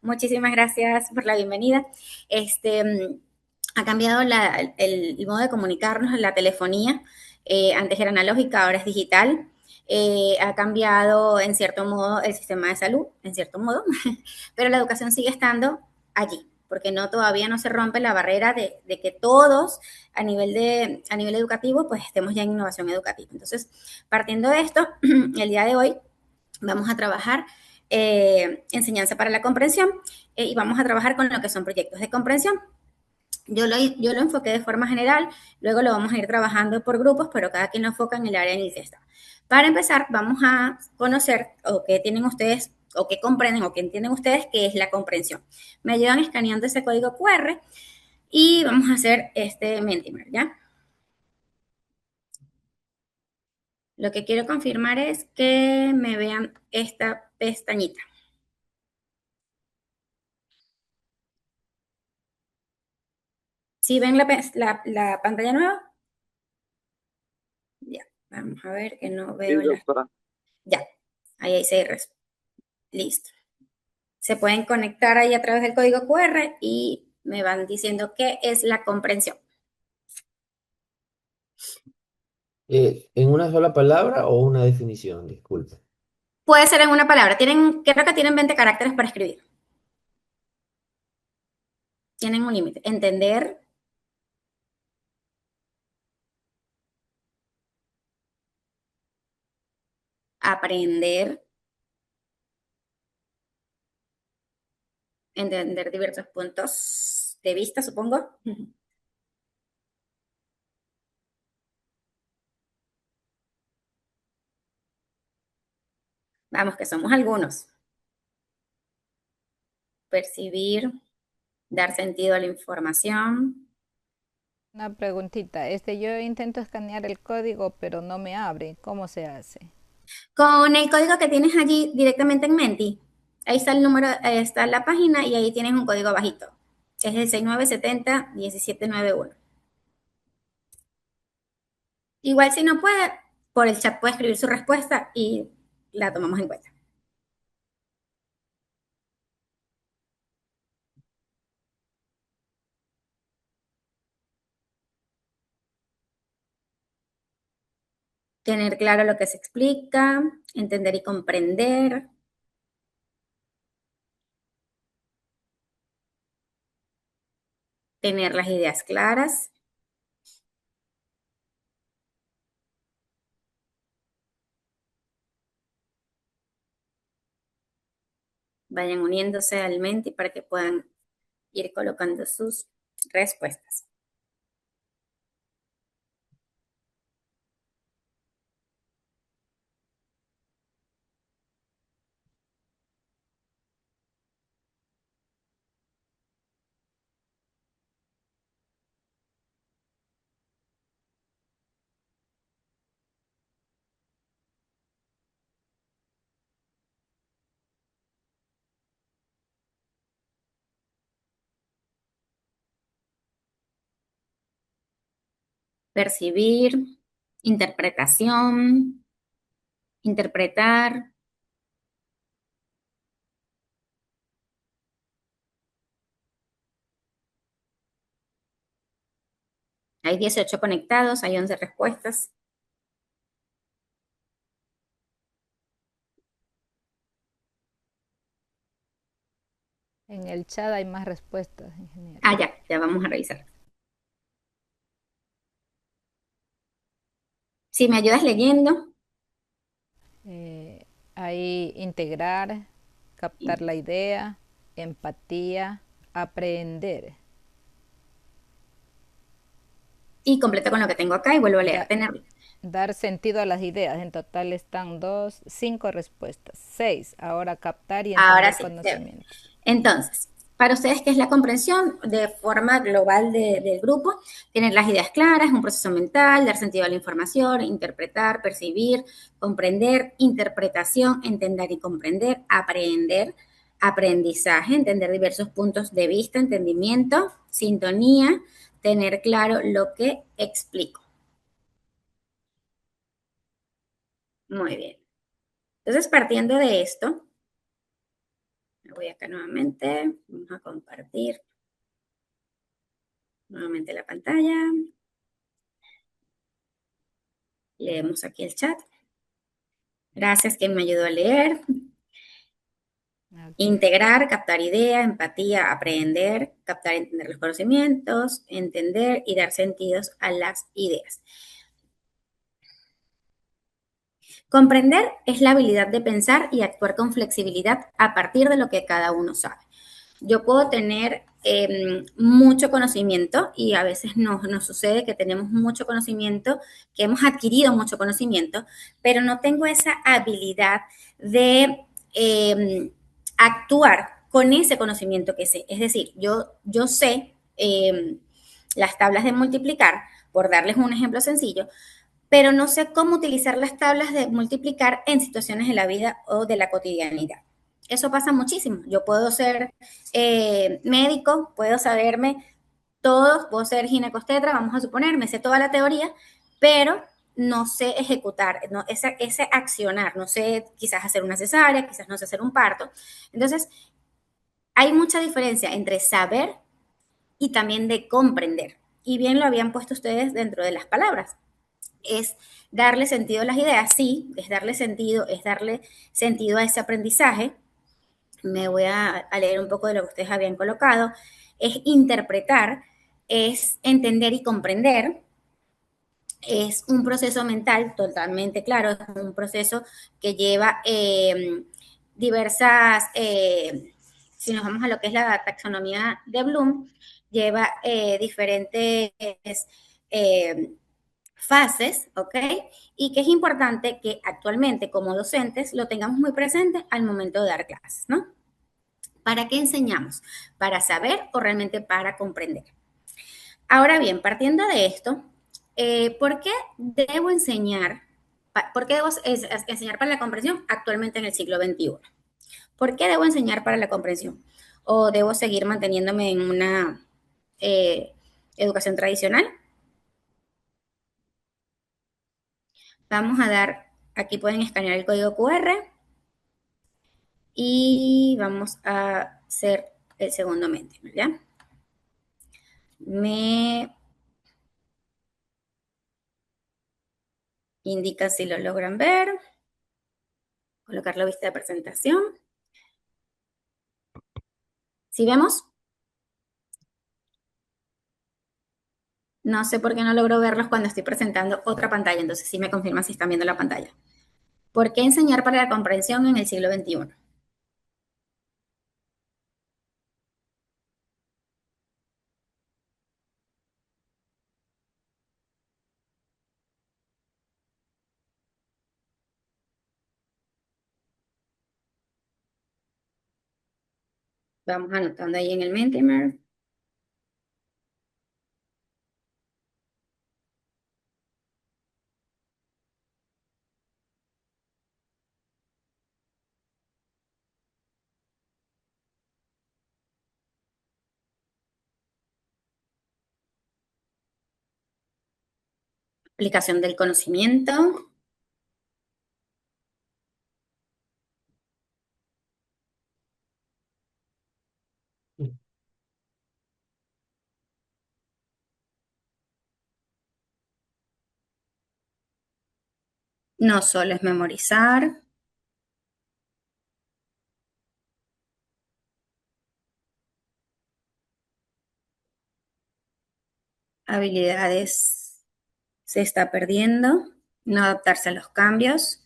Muchísimas gracias por la bienvenida. Ha cambiado el modo de comunicarnos, la telefonía. Antes era analógica, ahora es digital. Ha cambiado en cierto modo el sistema de salud, en cierto modo, pero la educación sigue estando allí, porque todavía no se rompe la barrera de que todos a nivel educativo pues estemos ya en innovación educativa. Entonces, partiendo de esto, el día de hoy vamos a trabajar enseñanza para la comprensión y vamos a trabajar con lo que son proyectos de comprensión. Yo lo enfoqué de forma general, luego lo vamos a ir trabajando por grupos, pero cada quien lo enfoca en el área en el que está. Para empezar, vamos a conocer o qué tienen ustedes, o qué comprenden, o qué entienden ustedes qué es la comprensión. Me ayudan escaneando ese código QR y vamos a hacer este Mentimer, ¿ya? Lo que quiero confirmar es que me vean esta pestañita. ¿Sí ven la pantalla nueva? Ya, vamos a ver que no Sí, veo la... doctora. Ya, ahí hay 6 listo. Se pueden conectar ahí a través del código QR y me van diciendo qué es la comprensión. ¿En una sola palabra o una definición? Disculpe. Puede ser en una palabra. Creo que tienen 20 caracteres para escribir. Tienen un límite. Entender, aprender, entender diversos puntos de vista, supongo. Vamos, que somos algunos. Percibir, dar sentido a la información. Una preguntita. Yo intento escanear el código, pero no me abre. ¿Cómo se hace? Con el código que tienes allí directamente en Menti, ahí está el número, ahí está la página y ahí tienes un código bajito. Es el 6970-1791. Igual si no puede, por el chat puede escribir su respuesta y la tomamos en cuenta. Tener claro lo que se explica, entender y comprender, tener las ideas claras, vayan uniéndose al Menti para que puedan ir colocando sus respuestas. Percibir, interpretación, interpretar. Hay 18 conectados, hay 11 respuestas. En el chat hay más respuestas, ingeniero. Ah, ya vamos a revisar. Si me ayudas leyendo, Hay integrar, captar la idea, empatía, aprender. y completo con lo que tengo acá y vuelvo a leer. Da- Tener. Dar sentido a las ideas. En total están 5 respuestas. 6. Ahora captar y Ahora entender sí. conocimientos. Entonces, para ustedes, ¿qué es la comprensión de forma global del grupo? Tener las ideas claras, un proceso mental, dar sentido a la información, interpretar, percibir, comprender, interpretación, entender y comprender, aprender, aprendizaje, entender diversos puntos de vista, entendimiento, sintonía, tener claro lo que explico. Muy bien. Entonces, partiendo de esto, Voy acá nuevamente, vamos a compartir nuevamente la pantalla. Leemos aquí el chat. Gracias, quien me ayudó a leer. Ok. Integrar, captar idea, empatía, aprender, captar y entender los conocimientos, entender y dar sentidos a las ideas. Comprender es la habilidad de pensar y actuar con flexibilidad a partir de lo que cada uno sabe. Yo puedo tener mucho conocimiento y a veces nos sucede que tenemos mucho conocimiento, que hemos adquirido mucho conocimiento, pero no tengo esa habilidad de actuar con ese conocimiento que sé. Es decir, yo sé las tablas de multiplicar, por darles un ejemplo sencillo, pero no sé cómo utilizar las tablas de multiplicar en situaciones de la vida o de la cotidianidad. Eso pasa muchísimo. Yo puedo ser médico, puedo saberme todo, puedo ser ginecostetra, vamos a suponer, me sé toda la teoría, pero no sé ejecutar, no, ese accionar, no sé quizás hacer una cesárea, quizás no sé hacer un parto. Entonces, hay mucha diferencia entre saber y también de comprender. Y bien lo habían puesto ustedes dentro de las palabras. Es darle sentido a las ideas, sí, es darle sentido a ese aprendizaje. Me voy a leer un poco de lo que ustedes habían colocado. Es interpretar, es entender y comprender, es un proceso mental totalmente claro, es un proceso que lleva diversas, si nos vamos a lo que es la taxonomía de Bloom, lleva diferentes eh, fases, ¿ok? Y que es importante que actualmente como docentes lo tengamos muy presente al momento de dar clases, ¿no? ¿Para qué enseñamos? ¿Para saber o realmente para comprender? Ahora bien, partiendo de esto, ¿por qué debo enseñar? ¿Por qué debo enseñar para la comprensión actualmente en el siglo XXI? ¿Por qué debo enseñar para la comprensión? ¿O debo seguir manteniéndome en una educación tradicional? Vamos a dar, aquí pueden escanear el código QR y vamos a hacer el segundo mente, ¿ya? Me indica si lo logran ver, colocar la vista de presentación. ¿Sí vemos? No sé por qué no logro verlos cuando estoy presentando otra pantalla, entonces sí me confirma si están viendo la pantalla. ¿Por qué enseñar para la comprensión en el siglo XXI? Vamos anotando ahí en el Mentimeter. Aplicación del conocimiento. No solo es memorizar. Habilidades se está perdiendo. No adaptarse a los cambios.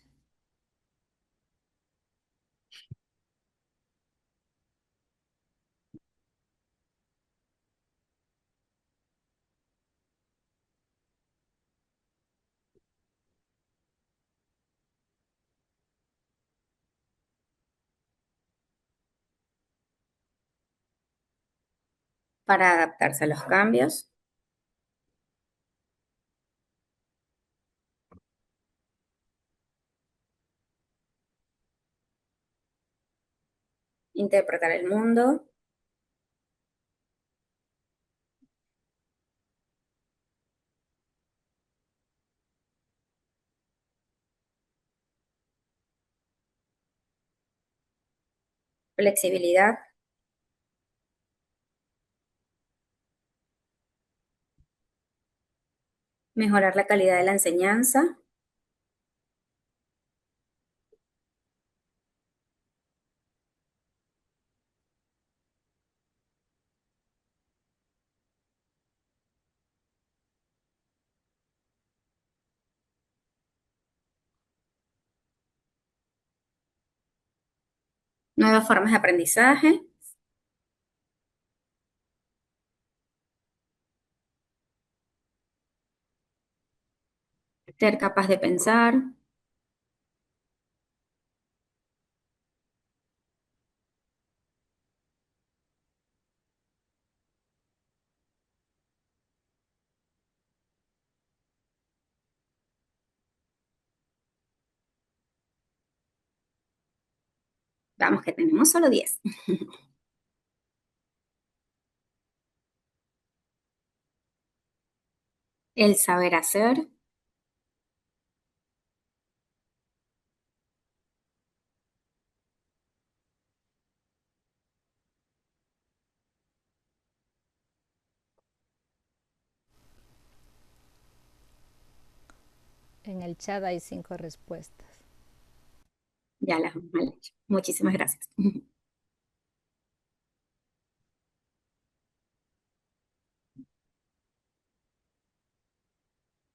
Para adaptarse a los cambios. Interpretar el mundo. flexibilidad, mejorar la calidad de la enseñanza, nuevas formas de aprendizaje, ser capaz de pensar, vamos que tenemos solo 10. El saber hacer, En el chat hay 5 respuestas. ya las hemos mal hecho. Muchísimas gracias.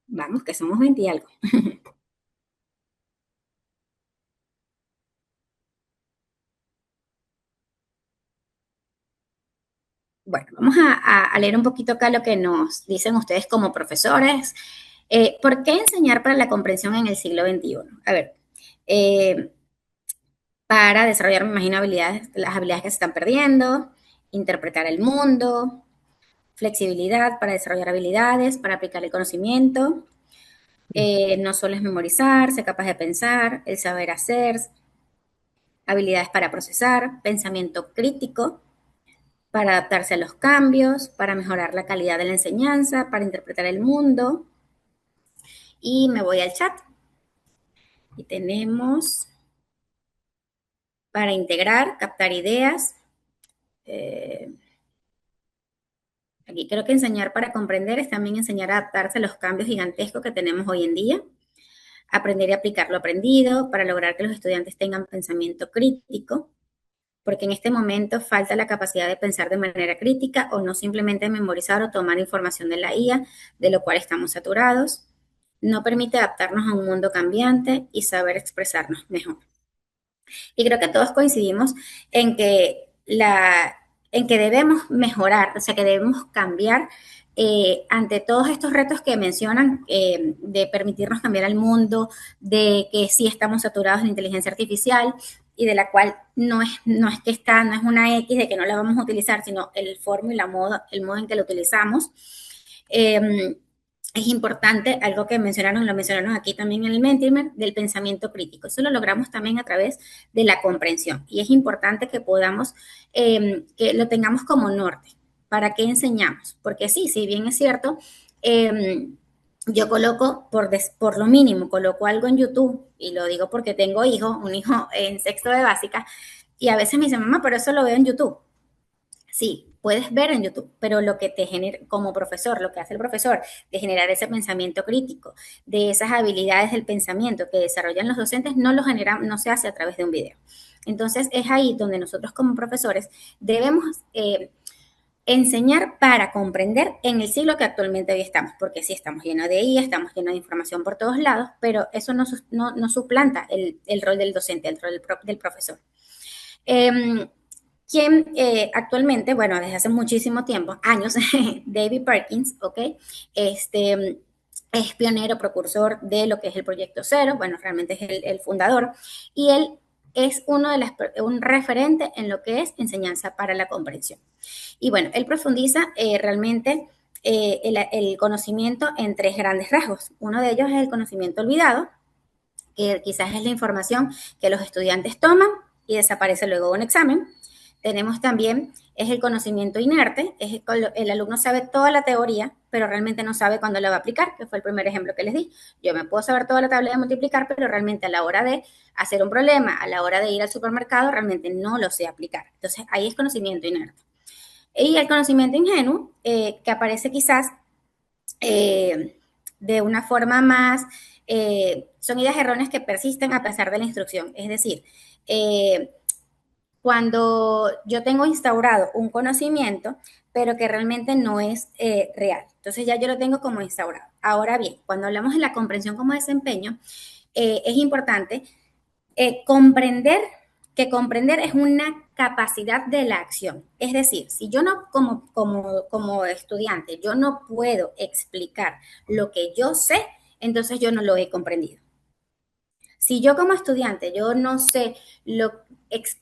Vamos, que somos 20 y algo. Bueno, vamos a leer un poquito acá lo que nos dicen ustedes como profesores. ¿Por qué enseñar para la comprensión en el siglo XXI? A ver, eh, para desarrollar, me imagino, habilidades, las habilidades que se están perdiendo, interpretar el mundo, flexibilidad para desarrollar habilidades, para aplicar el conocimiento. No solo es memorizar, ser capaz de pensar, el saber hacer, habilidades para procesar, pensamiento crítico, para adaptarse a los cambios, para mejorar la calidad de la enseñanza, para interpretar el mundo. Y me voy al chat. Y tenemos para integrar, captar ideas. Aquí creo que enseñar para comprender es también enseñar a adaptarse a los cambios gigantescos que tenemos hoy en día. Aprender y aplicar lo aprendido para lograr que los estudiantes tengan pensamiento crítico, porque en este momento falta la capacidad de pensar de manera crítica o no simplemente memorizar o tomar información de la IA, de lo cual estamos saturados. No permite adaptarnos a un mundo cambiante y saber expresarnos mejor. Y creo que todos coincidimos en que, en que debemos mejorar, o sea, que debemos cambiar ante todos estos retos que mencionan, de permitirnos cambiar el mundo, de que sí estamos saturados de inteligencia artificial y de la cual no es que está, no es una X de que no la vamos a utilizar, sino el forma y el modo en que la utilizamos. Es importante, algo que mencionaron, lo mencionaron aquí también en el Mentimer, del pensamiento crítico. Eso lo logramos también a través de la comprensión. Y es importante que podamos, que lo tengamos como norte. ¿Para qué enseñamos? Porque sí, si bien es cierto, yo coloco por lo mínimo, coloco algo en YouTube, y lo digo porque tengo un hijo en sexto de básica, y a veces me dice, mamá, pero eso lo veo en YouTube. Sí, puedes ver en YouTube, pero lo que te genera como profesor, lo que hace el profesor, de generar ese pensamiento crítico, de esas habilidades del pensamiento que desarrollan los docentes, no lo genera, no se hace a través de un video. Entonces es ahí donde nosotros como profesores debemos enseñar para comprender en el siglo que actualmente hoy estamos, porque sí estamos llenos de IA, estamos llenos de información por todos lados, pero eso no suplanta el rol del docente, el rol del profesor. Quien actualmente, bueno, desde hace muchísimo tiempo, años, David Perkins, ¿ok? Este es pionero, precursor de lo que es el Proyecto Cero, bueno, realmente es el fundador, y él es un referente en lo que es enseñanza para la comprensión. Y bueno, él profundiza realmente el conocimiento en 3 grandes rasgos. Uno de ellos es el conocimiento olvidado, que quizás es la información que los estudiantes toman y desaparece luego de un examen. Tenemos también es el conocimiento inerte, el alumno sabe toda la teoría, pero realmente no sabe cuándo la va a aplicar, que fue el primer ejemplo que les di. Yo me puedo saber toda la tabla de multiplicar, pero realmente a la hora de hacer un problema, a la hora de ir al supermercado, realmente no lo sé aplicar. Entonces, ahí es conocimiento inerte. Y el conocimiento ingenuo, que aparece quizás de una forma más, son ideas erróneas que persisten a pesar de la instrucción. Es decir, eh, cuando yo tengo instaurado un conocimiento, pero que realmente no es real. Entonces ya yo lo tengo como instaurado. Ahora bien, cuando hablamos de la comprensión como desempeño, es importante comprender que comprender es una capacidad de la acción. Es decir, si yo no, como estudiante, yo no puedo explicar lo que yo sé, entonces yo no lo he comprendido. Si yo como estudiante, yo no sé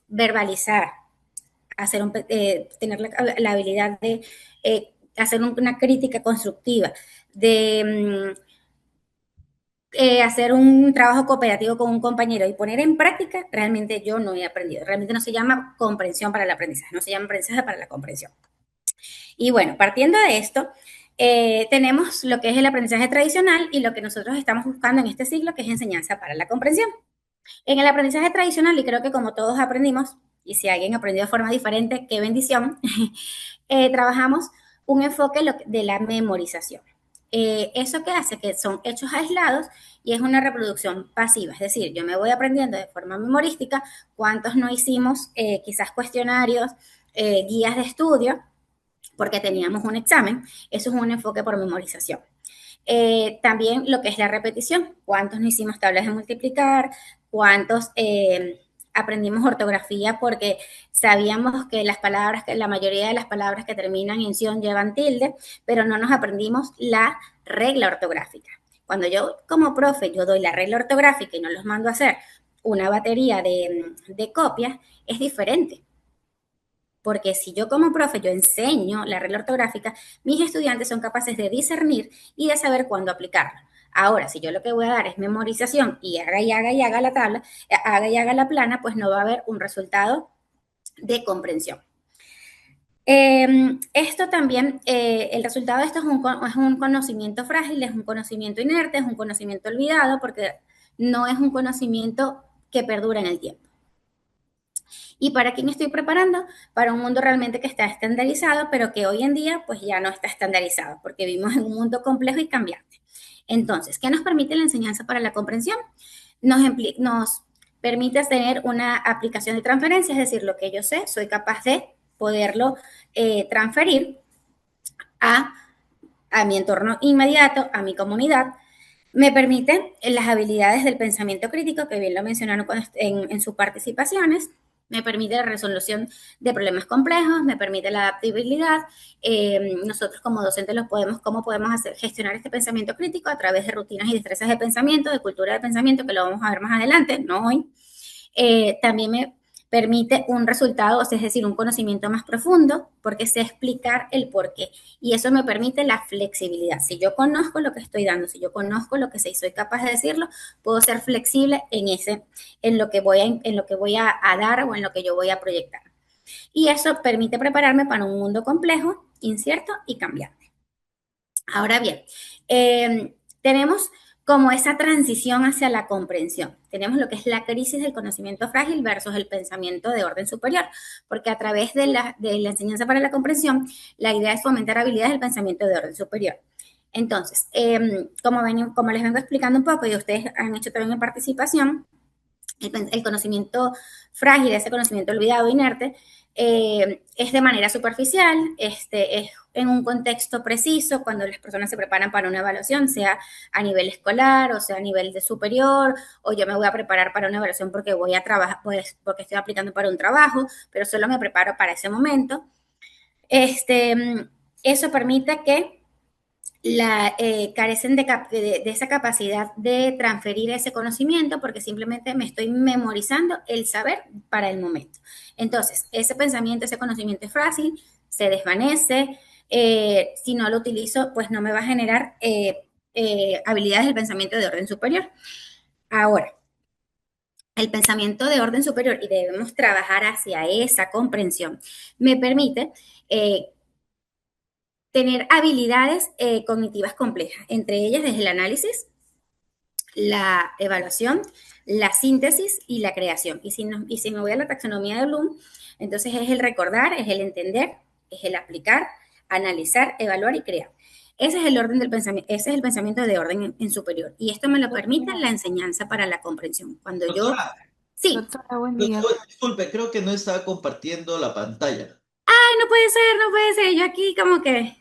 verbalizar, tener la habilidad de hacer una crítica constructiva, de hacer un trabajo cooperativo con un compañero y poner en práctica, realmente yo no he aprendido. Realmente no se llama comprensión para el aprendizaje, no se llama aprendizaje para la comprensión. Y bueno, partiendo de esto, tenemos lo que es el aprendizaje tradicional y lo que nosotros estamos buscando en este siglo, que es enseñanza para la comprensión. En el aprendizaje tradicional, y creo que como todos aprendimos, y si alguien aprendió de forma diferente, qué bendición, trabajamos un enfoque de la memorización. ¿Eso qué hace? Que son hechos aislados y es una reproducción pasiva, es decir, yo me voy aprendiendo de forma memorística cuántos no hicimos quizás cuestionarios, guías de estudio, porque teníamos un examen, eso es un enfoque por memorización. También lo que es la repetición, cuántos no hicimos tablas de multiplicar, cuántos aprendimos ortografía porque sabíamos que las palabras, que la mayoría de las palabras que terminan en ción llevan tilde, pero no nos aprendimos la regla ortográfica. Cuando yo como profe, yo doy la regla ortográfica y no los mando a hacer una batería de copias, es diferente. Porque si yo como profe yo enseño la regla ortográfica, mis estudiantes son capaces de discernir y de saber cuándo aplicarla. Ahora, si yo lo que voy a dar es memorización y haga y haga y haga la tabla, haga y haga la plana, pues no va a haber un resultado de comprensión. Esto también, el resultado de esto es un conocimiento frágil, es un conocimiento inerte, es un conocimiento olvidado, porque no es un conocimiento que perdura en el tiempo. ¿Y para quién estoy preparando? Para un mundo realmente que está estandarizado, pero que hoy en día pues ya no está estandarizado, porque vivimos en un mundo complejo y cambiante. Entonces, ¿qué nos permite la enseñanza para la comprensión? Nos permite tener una aplicación de transferencia, es decir, lo que yo sé, soy capaz de poderlo transferir a, a mi entorno inmediato, a mi comunidad. Me permite las habilidades del pensamiento crítico, que bien lo mencionaron en sus participaciones. Me permite la resolución de problemas complejos, me permite la adaptabilidad. Nosotros como docentes ¿cómo podemos gestionar este pensamiento crítico? A través de rutinas y destrezas de pensamiento, de cultura de pensamiento, que lo vamos a ver más adelante, no hoy. También me permite un resultado, es decir, un conocimiento más profundo, porque sé explicar el por qué. Y eso me permite la flexibilidad. Si yo conozco lo que estoy dando, si yo conozco lo que sé y soy capaz de decirlo, puedo ser flexible en lo que voy a dar o en lo que yo voy a proyectar. Y eso permite prepararme para un mundo complejo, incierto y cambiante. Ahora bien, tenemos como esa transición hacia la comprensión. Tenemos lo que es la crisis del conocimiento frágil versus el pensamiento de orden superior, porque a través de la enseñanza para la comprensión, la idea es fomentar habilidades del pensamiento de orden superior. Entonces, como les vengo explicando un poco y ustedes han hecho también en participación, el conocimiento frágil, ese conocimiento olvidado, inerte, es de manera superficial, es en un contexto preciso, cuando las personas se preparan para una evaluación, sea a nivel escolar o sea a nivel de superior, o yo me voy a preparar para una evaluación porque voy a trabajar, pues porque estoy aplicando para un trabajo, pero solo me preparo para ese momento. Eso permite que carecen de esa capacidad de transferir ese conocimiento porque simplemente me estoy memorizando el saber para el momento. Entonces, ese pensamiento, ese conocimiento es fácil, se desvanece, si no lo utilizo, pues no me va a generar habilidades del pensamiento de orden superior. Ahora, el pensamiento de orden superior y debemos trabajar hacia esa comprensión, me permite tener habilidades cognitivas complejas, entre ellas desde el análisis, la evaluación, la síntesis y la creación. Y si me voy a la taxonomía de Bloom, entonces es el recordar, es el entender, es el aplicar, analizar, evaluar y crear. Ese es el orden del pensamiento, ese es el pensamiento de orden en superior. Y esto me lo permite la enseñanza para la comprensión. Cuando yo, Doctora, sí, Doctora, buen día. disculpe, creo que no estaba compartiendo la pantalla. ay, no puede ser, no puede ser. Yo aquí como que,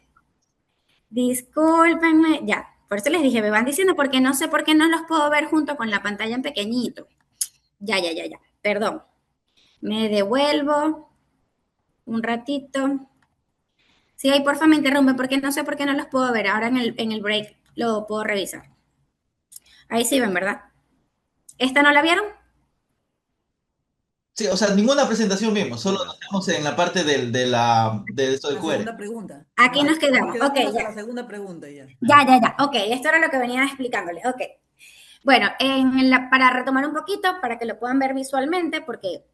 discúlpenme, ya. Por eso les dije, me van diciendo porque no sé por qué no los puedo ver junto con la pantalla en pequeñito. Ya, ya, ya, ya. Perdón. Me devuelvo un ratito. Sí, ahí porfa me interrumpe porque no sé por qué no los puedo ver. Ahora en el break lo puedo revisar. Ahí sí ven, ¿verdad? ¿Esta no la vieron? Sí, o sea, ninguna presentación vimos, solo nos quedamos en la parte de esto del La QR. segunda pregunta. Aquí nos Nos quedamos. Ok, quedamos hasta ya. la segunda pregunta ya. Ya, ya, ya. Ok, esto era lo que venía explicándoles. Ok. Bueno, para retomar un poquito, para que lo puedan ver visualmente, porque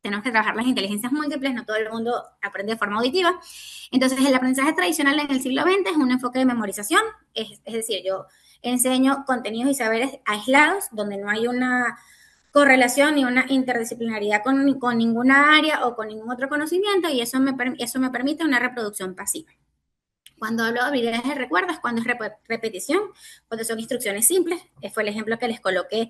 tenemos que trabajar las inteligencias múltiples, no todo el mundo aprende de forma auditiva. Entonces, el aprendizaje tradicional en el siglo XX es un enfoque de memorización, es decir, yo enseño contenidos y saberes aislados, donde no hay una correlación ni una interdisciplinaridad con ninguna área o con ningún otro conocimiento, y eso me permite una reproducción pasiva. Cuando hablo de habilidades de recuerdo es cuando es repetición, cuando son instrucciones simples, fue el ejemplo que les coloqué,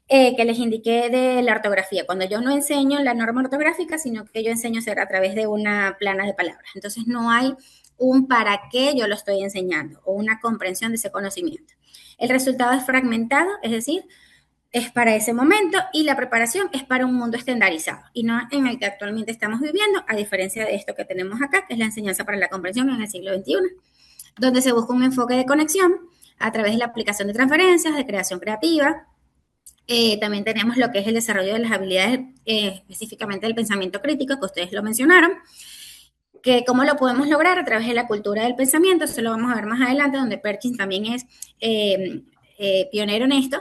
que les indiqué de la ortografía, cuando yo no enseño la norma ortográfica, sino que yo enseño a hacer a través de una plana de palabras. Entonces no hay un para qué yo lo estoy enseñando o una comprensión de ese conocimiento. El resultado es fragmentado, es decir, es para ese momento y la preparación es para un mundo estandarizado y no en el que actualmente estamos viviendo, a diferencia de esto que tenemos acá, que es la enseñanza para la comprensión en el siglo XXI, donde se busca un enfoque de conexión a través de la aplicación de transferencias, de creación creativa. También tenemos lo que es el desarrollo de las habilidades, específicamente del pensamiento crítico, que ustedes lo mencionaron, que cómo lo podemos lograr a través de la cultura del pensamiento, eso lo vamos a ver más adelante, donde Perkins también es pionero en esto.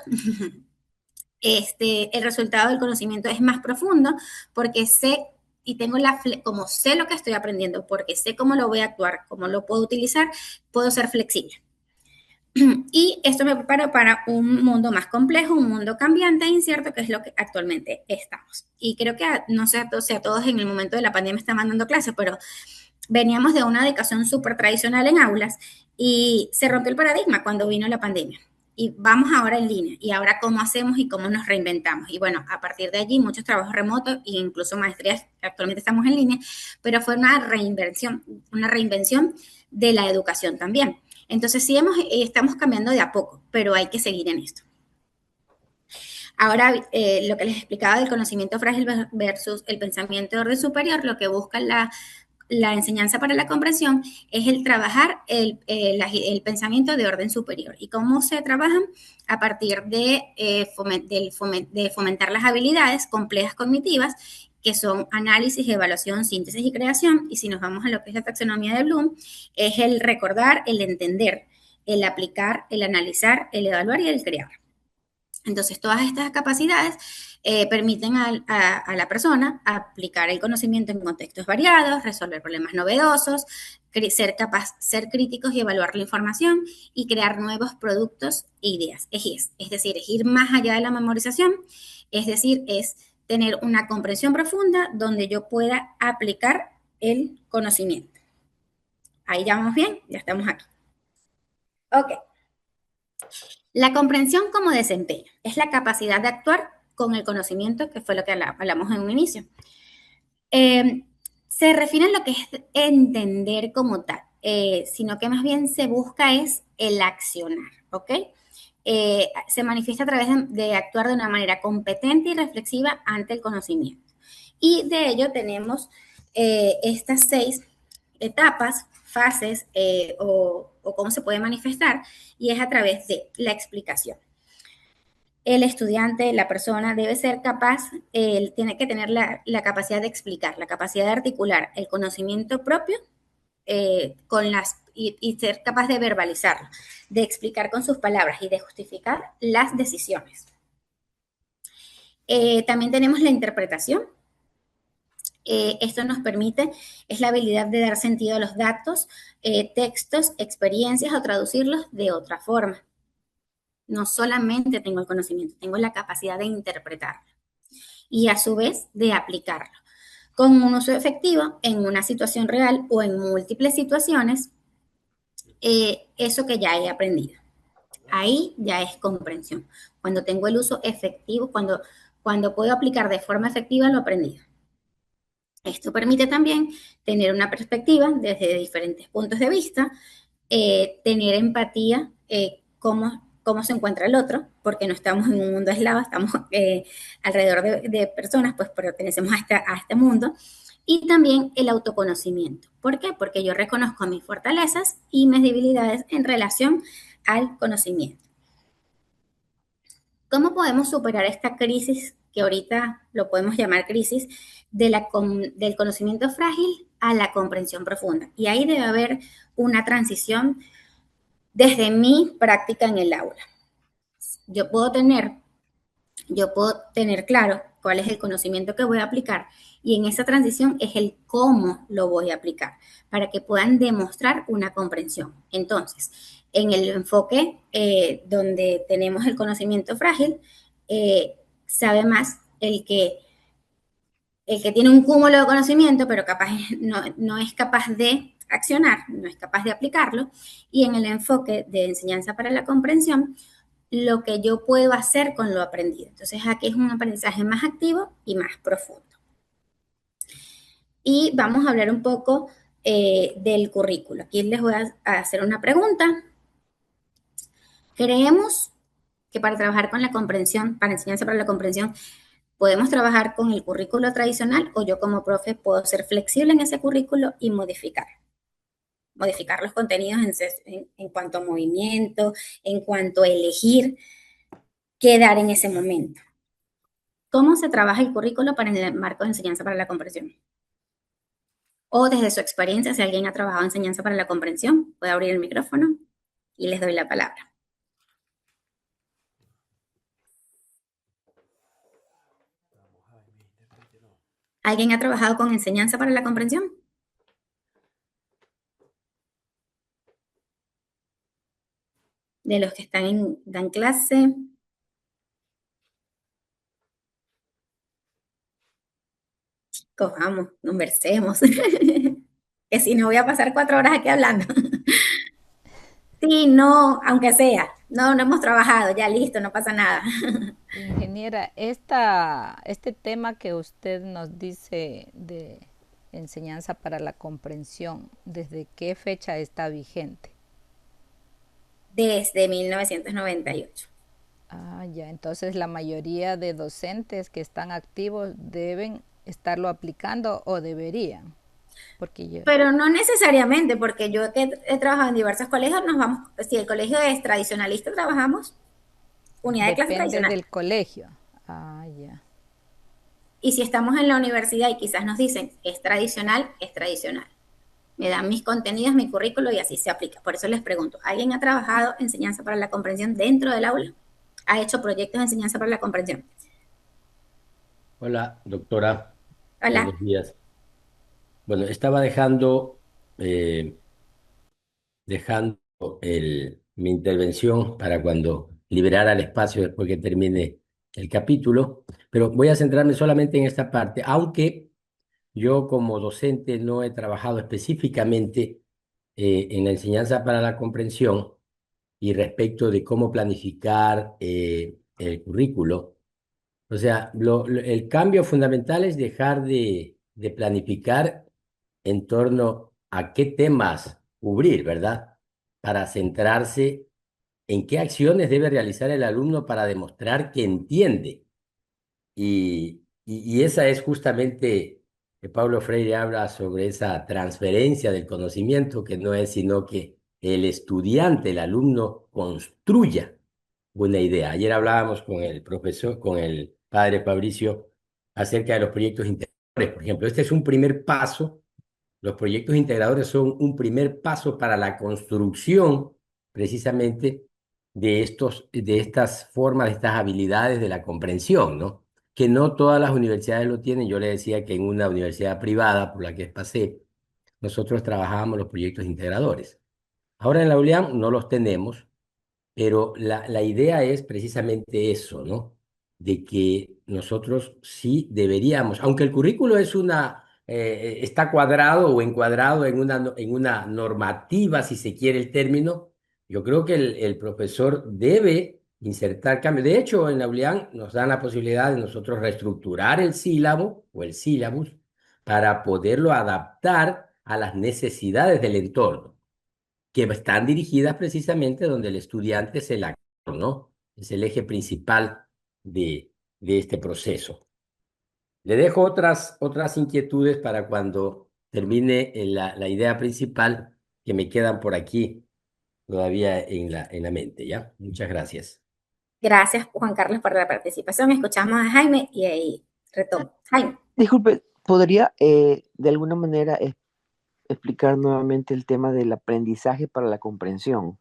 El resultado del conocimiento es más profundo porque sé y tengo como sé lo que estoy aprendiendo, porque sé cómo lo voy a actuar, cómo lo puedo utilizar, puedo ser flexible. Y esto me prepara para un mundo más complejo, un mundo cambiante e incierto, que es lo que actualmente estamos. Y creo que, no sé si a todos en el momento de la pandemia están mandando clases, pero veníamos de una educación súper tradicional en aulas y se rompió el paradigma cuando vino la pandemia. Y vamos ahora en línea. Y ahora, ¿cómo hacemos y cómo nos reinventamos? Y bueno, a partir de allí, muchos trabajos remotos e incluso maestrías, actualmente estamos en línea, pero fue una reinvención de la educación también. Entonces, sí estamos cambiando de a poco, pero hay que seguir en esto. Ahora, lo que les explicaba del conocimiento frágil versus el pensamiento de orden superior, lo que busca la enseñanza para la comprensión es el trabajar el pensamiento de orden superior. ¿Y cómo se trabajan? A partir de fomentar las habilidades complejas cognitivas, que son análisis, evaluación, síntesis y creación. Y si nos vamos a lo que es la taxonomía de Bloom, es el recordar, el entender, el aplicar, el analizar, el evaluar y el crear. Entonces, todas estas capacidades permiten a la persona aplicar el conocimiento en contextos variados, resolver problemas novedosos, ser críticos y evaluar la información y crear nuevos productos e ideas. Es decir, es ir más allá de la memorización, es decir, es tener una comprensión profunda donde yo pueda aplicar el conocimiento. Ahí ya vamos bien, ya estamos aquí. Ok. La comprensión como desempeño es la capacidad de actuar con el conocimiento, que fue lo que hablamos en un inicio. Se refiere a lo que es entender como tal, sino que más bien se busca es el accionar, ¿ok? Se manifiesta a través de actuar de una manera competente y reflexiva ante el conocimiento. Y de ello tenemos estas 6 etapas, fases o cómo se puede manifestar, y es a través de la explicación. El estudiante, la persona, debe ser capaz, tiene que tener la capacidad de explicar, la capacidad de articular el conocimiento propio y ser capaz de verbalizarlo, de explicar con sus palabras y de justificar las decisiones. También tenemos la interpretación. Esto nos permite, es la habilidad de dar sentido a los datos, textos, experiencias o traducirlos de otra forma. No solamente tengo el conocimiento, tengo la capacidad de interpretarlo y a su vez de aplicarlo con un uso efectivo en una situación real o en múltiples situaciones, eso que ya he aprendido. Ahí ya es comprensión. Cuando tengo el uso efectivo, cuando puedo aplicar de forma efectiva lo aprendido. Esto permite también tener una perspectiva desde diferentes puntos de vista, tener empatía, cómo se encuentra el otro, porque no estamos en un mundo aislado, estamos alrededor de personas, pues pertenecemos a este mundo. Y también el autoconocimiento. ¿Por qué? Porque yo reconozco mis fortalezas y mis debilidades en relación al conocimiento. ¿Cómo podemos superar esta crisis, que ahorita lo podemos llamar crisis, del conocimiento frágil a la comprensión profunda? Y ahí debe haber una transición desde mi práctica en el aula. Yo puedo tener claro cuál es el conocimiento que voy a aplicar y en esa transición es el cómo lo voy a aplicar para que puedan demostrar una comprensión. Entonces, en el enfoque donde tenemos el conocimiento frágil, sabe más el que tiene un cúmulo de conocimiento, pero capaz no es capaz de accionar, no es capaz de aplicarlo. Y en el enfoque de enseñanza para la comprensión, lo que yo puedo hacer con lo aprendido. Entonces aquí es un aprendizaje más activo y más profundo. Y vamos a hablar un poco del currículo. Aquí les voy a hacer una pregunta. Creemos que para trabajar con la comprensión, para enseñanza para la comprensión, podemos trabajar con el currículo tradicional o yo como profe puedo ser flexible en ese currículo y modificar los contenidos en cuanto a movimiento, en cuanto a elegir qué dar en ese momento. ¿Cómo se trabaja el currículo para el marco de enseñanza para la comprensión? O desde su experiencia, si alguien ha trabajado en enseñanza para la comprensión, puede abrir el micrófono y les doy la palabra. ¿Alguien ha trabajado con enseñanza para la comprensión? De los que dan clase. Chicos, vamos, conversemos. Que si no voy a pasar 4 horas aquí hablando. Sí, no, aunque sea. No hemos trabajado, ya listo, no pasa nada. Ingeniera, este tema que usted nos dice de enseñanza para la comprensión, ¿desde qué fecha está vigente? Desde 1998. Ah, ya, entonces la mayoría de docentes que están activos deben estarlo aplicando o deberían. Pero no necesariamente, porque yo que he trabajado en diversos colegios, si el colegio es tradicionalista, trabajamos unidad de clase Depende tradicional. del colegio. Ah, ya. Y si estamos en la universidad y quizás nos dicen, es tradicional, es tradicional. Me dan mis contenidos, mi currículo y así se aplica. Por eso les pregunto, ¿alguien ha trabajado enseñanza para la comprensión dentro del aula? ¿Ha hecho proyectos de enseñanza para la comprensión? Hola, doctora. Hola. Buenos días. Bueno, estaba eh, dejando mi intervención para cuando liberara el espacio después que termine el capítulo, pero voy a centrarme solamente en esta parte, aunque yo como docente no he trabajado específicamente en la enseñanza para la comprensión y respecto de cómo planificar el currículo. O sea, el cambio fundamental es dejar de planificar en torno a qué temas cubrir, ¿verdad? Para centrarse en qué acciones debe realizar el alumno para demostrar que entiende. Y esa es justamente, que Paulo Freire habla sobre esa transferencia del conocimiento, que no es sino que el estudiante, el alumno, construya una idea. Ayer hablábamos con el profesor, con el padre Fabricio, acerca de los proyectos integradores. Por ejemplo, este es un primer paso. Los proyectos integradores son un primer paso para la construcción precisamente de estas formas, de estas habilidades de la comprensión, ¿no? que no todas las universidades lo tienen. Yo le decía que en una universidad privada por la que pasé, nosotros trabajábamos los proyectos integradores. Ahora en la ULIAM no los tenemos, pero la idea es precisamente eso, ¿no? De que nosotros sí deberíamos, aunque el currículo es está cuadrado o encuadrado en en una normativa, si se quiere el término, yo creo que el profesor debe insertar cambios. De hecho, en la ULIAN nos dan la posibilidad de nosotros reestructurar el sílabo o el sílabus para poderlo adaptar a las necesidades del entorno que están dirigidas precisamente donde el estudiante es el actor, ¿no? Es el eje principal de este proceso. Le dejo otras inquietudes para cuando termine la idea principal que me quedan por aquí todavía en en la mente, ¿ya? Muchas gracias. Gracias, Juan Carlos, por la participación. Escuchamos a Jaime y ahí retomo. Jaime. Disculpe, ¿podría de alguna manera explicar nuevamente el tema del aprendizaje para la comprensión?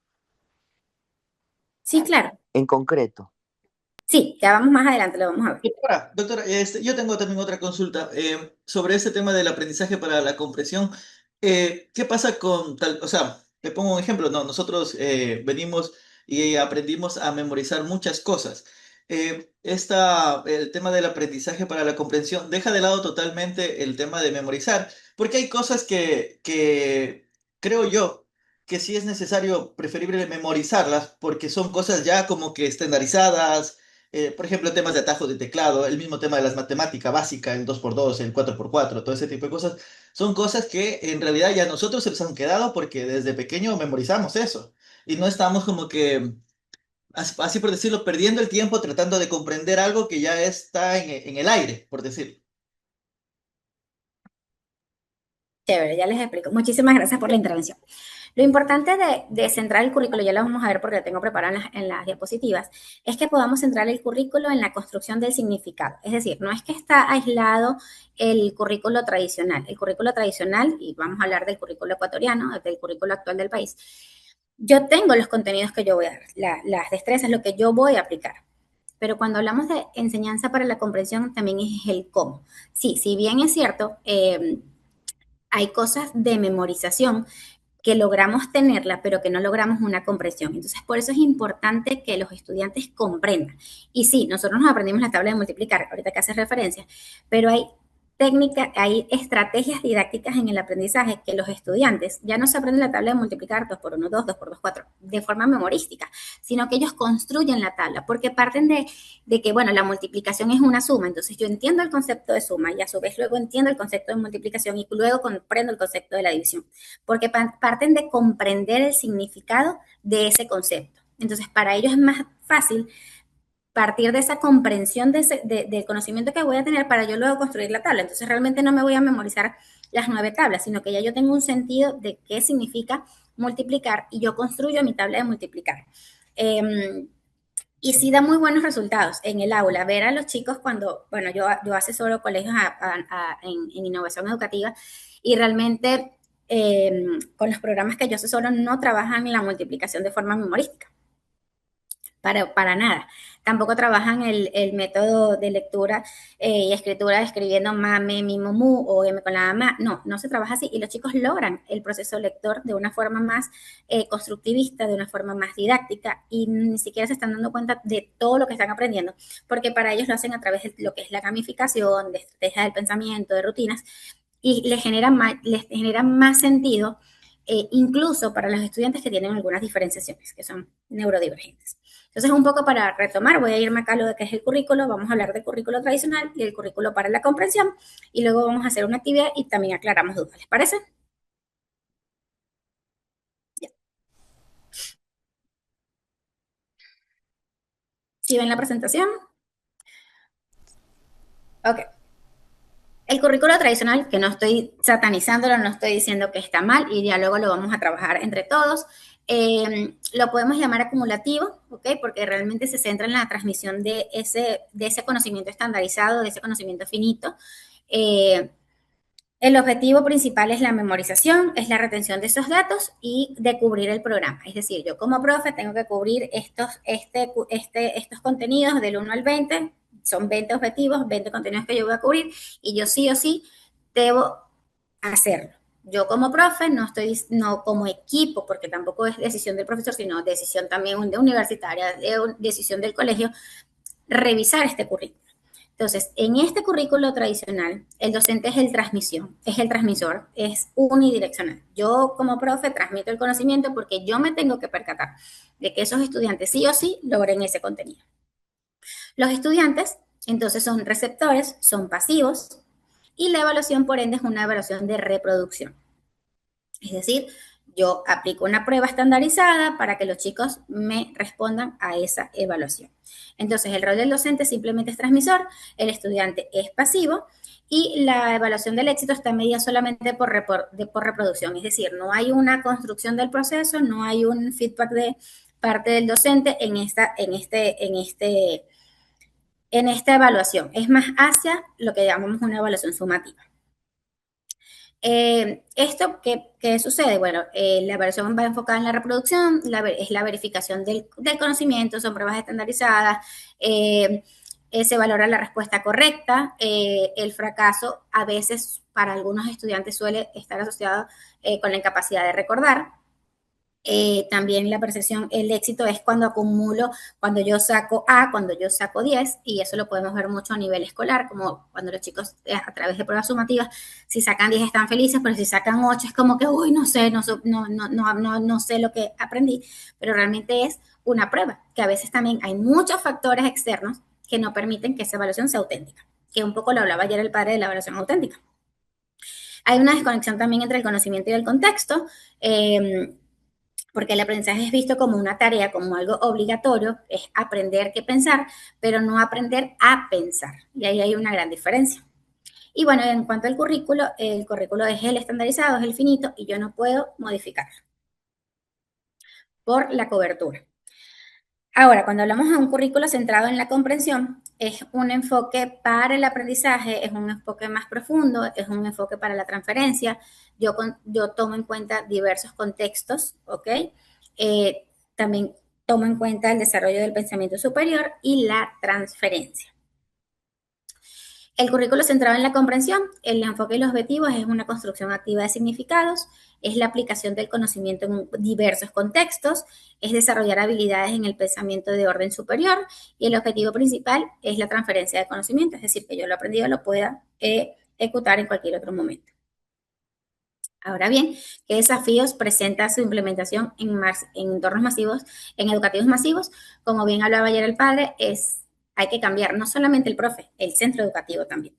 Sí, claro. En concreto. Sí, ya vamos más adelante, lo vamos a ver. Doctora, yo tengo también otra consulta sobre este tema del aprendizaje para la comprensión. ¿Qué pasa con tal, o sea, te pongo un ejemplo, no, nosotros venimos y aprendimos a memorizar muchas cosas. El tema del aprendizaje para la comprensión deja de lado totalmente el tema de memorizar, porque hay cosas que creo yo que sí es necesario, preferible memorizarlas, porque son cosas ya como que estandarizadas, por ejemplo, temas de atajos de teclado, el mismo tema de las matemáticas básicas, el 2x2, el 4x4, todo ese tipo de cosas, son cosas que en realidad ya a nosotros se nos han quedado porque desde pequeño memorizamos eso y no estamos como que, así por decirlo, perdiendo el tiempo tratando de comprender algo que ya está en el aire, por decir. Chévere, ya les explico. Muchísimas gracias por la intervención. Lo importante de centrar el currículo, ya lo vamos a ver porque lo tengo preparado en las diapositivas, es que podamos centrar el currículo en la construcción del significado. Es decir, no es que está aislado el currículo tradicional. El currículo tradicional, y vamos a hablar del currículo ecuatoriano, del currículo actual del país, yo tengo los contenidos que yo voy a dar, las destrezas, lo que yo voy a aplicar. Pero cuando hablamos de enseñanza para la comprensión, también es el cómo. Sí, si bien es cierto, hay cosas de memorización que logramos tenerla, pero que no logramos una comprensión. Entonces, por eso es importante que los estudiantes comprendan. Y sí, nosotros nos aprendimos la tabla de multiplicar, ahorita que haces referencia, pero hay técnicas, hay estrategias didácticas en el aprendizaje que los estudiantes ya no se aprenden la tabla de multiplicar 2 por 1, 2, 2 por 2, 4, de forma memorística, sino que ellos construyen la tabla, porque parten de que, bueno, la multiplicación es una suma, entonces yo entiendo el concepto de suma y a su vez luego entiendo el concepto de multiplicación y luego comprendo el concepto de la división, porque parten de comprender el significado de ese concepto. Entonces, para ellos es más fácil partir de esa comprensión del conocimiento que voy a tener para yo luego construir la tabla. Entonces, realmente no me voy a memorizar las 9 tablas, sino que ya yo tengo un sentido de qué significa multiplicar y yo construyo mi tabla de multiplicar. Y sí da muy buenos resultados en el aula. Ver a los chicos cuando, bueno, yo asesoro colegios en innovación educativa y realmente con los programas que yo asesoro no trabajan la multiplicación de forma memorística. Para nada. Tampoco trabajan el método de lectura y escritura escribiendo ma, me, mi, mo, mu o m con la ma. No, no se trabaja así. Y los chicos logran el proceso lector de una forma más constructivista, de una forma más didáctica y ni siquiera se están dando cuenta de todo lo que están aprendiendo, porque para ellos lo hacen a través de lo que es la gamificación, de estrategias del pensamiento, de rutinas, y les genera más sentido, incluso para los estudiantes que tienen algunas diferenciaciones, que son neurodivergentes. Entonces, un poco para retomar, voy a irme acá a lo de qué es el currículo, vamos a hablar del currículo tradicional y el currículo para la comprensión, y luego vamos a hacer una actividad y también aclaramos dudas, ¿les parece? Ya. ¿Sí ven la presentación? Ok. El currículo tradicional, que no estoy satanizándolo, no estoy diciendo que está mal y ya luego lo vamos a trabajar entre todos, lo podemos llamar acumulativo, ¿ok? Porque realmente se centra en la transmisión de ese conocimiento estandarizado, de ese conocimiento finito. El objetivo principal es la memorización, es la retención de esos datos y de cubrir el programa. Es decir, yo como profe tengo que cubrir estos contenidos del 1 al 20 son 20 objetivos, 20 contenidos que yo voy a cubrir y yo sí o sí debo hacerlo. Yo como profe no estoy, no como equipo, porque tampoco es decisión del profesor, sino decisión también de universitaria, decisión del colegio, revisar este currículo. Entonces, en este currículo tradicional, el docente es el transmisor, es unidireccional. Yo como profe transmito el conocimiento porque yo me tengo que percatar de que esos estudiantes sí o sí logren ese contenido. Los estudiantes, entonces, son receptores, son pasivos, y la evaluación, por ende, es una evaluación de reproducción. Es decir, yo aplico una prueba estandarizada para que los chicos me respondan a esa evaluación. Entonces, el rol del docente simplemente es transmisor, el estudiante es pasivo y la evaluación del éxito está medida solamente por reproducción. Es decir, no hay una construcción del proceso, no hay un feedback de parte del docente en esta evaluación. Es más hacia lo que llamamos una evaluación sumativa. ¿Esto qué sucede? Bueno, la evaluación va enfocada en la reproducción, es la verificación del conocimiento, son pruebas estandarizadas, se valora la respuesta correcta, el fracaso a veces para algunos estudiantes suele estar asociado con la incapacidad de recordar. También la percepción, el éxito es cuando acumulo, cuando yo saco A, cuando yo saco 10, y eso lo podemos ver mucho a nivel escolar, como cuando los chicos a través de pruebas sumativas, si sacan 10 están felices, pero si sacan 8 es como que, uy, no sé, no sé lo que aprendí, pero realmente es una prueba, que a veces también hay muchos factores externos que no permiten que esa evaluación sea auténtica, que un poco lo hablaba ayer el padre de la evaluación auténtica. Hay una desconexión también entre el conocimiento y el contexto, porque el aprendizaje es visto como una tarea, como algo obligatorio, es aprender qué pensar, pero no aprender a pensar. Y ahí hay una gran diferencia. Y bueno, en cuanto al currículo, el currículo es el estandarizado, es el finito, y yo no puedo modificarlo por la cobertura. Ahora, cuando hablamos de un currículo centrado en la comprensión, es un enfoque para el aprendizaje, es un enfoque más profundo, es un enfoque para la transferencia. Yo tomo en cuenta diversos contextos, ¿ok? También tomo en cuenta el desarrollo del pensamiento superior y la transferencia. El currículo centrado en la comprensión, el enfoque y los objetivos es una construcción activa de significados, es la aplicación del conocimiento en diversos contextos, es desarrollar habilidades en el pensamiento de orden superior y el objetivo principal es la transferencia de conocimiento, es decir, que yo lo aprendido lo pueda ejecutar en cualquier otro momento. Ahora bien, ¿qué desafíos presenta su implementación en entornos masivos, en educativos masivos? Como bien hablaba ayer el padre, hay que cambiar no solamente el profe, el centro educativo también.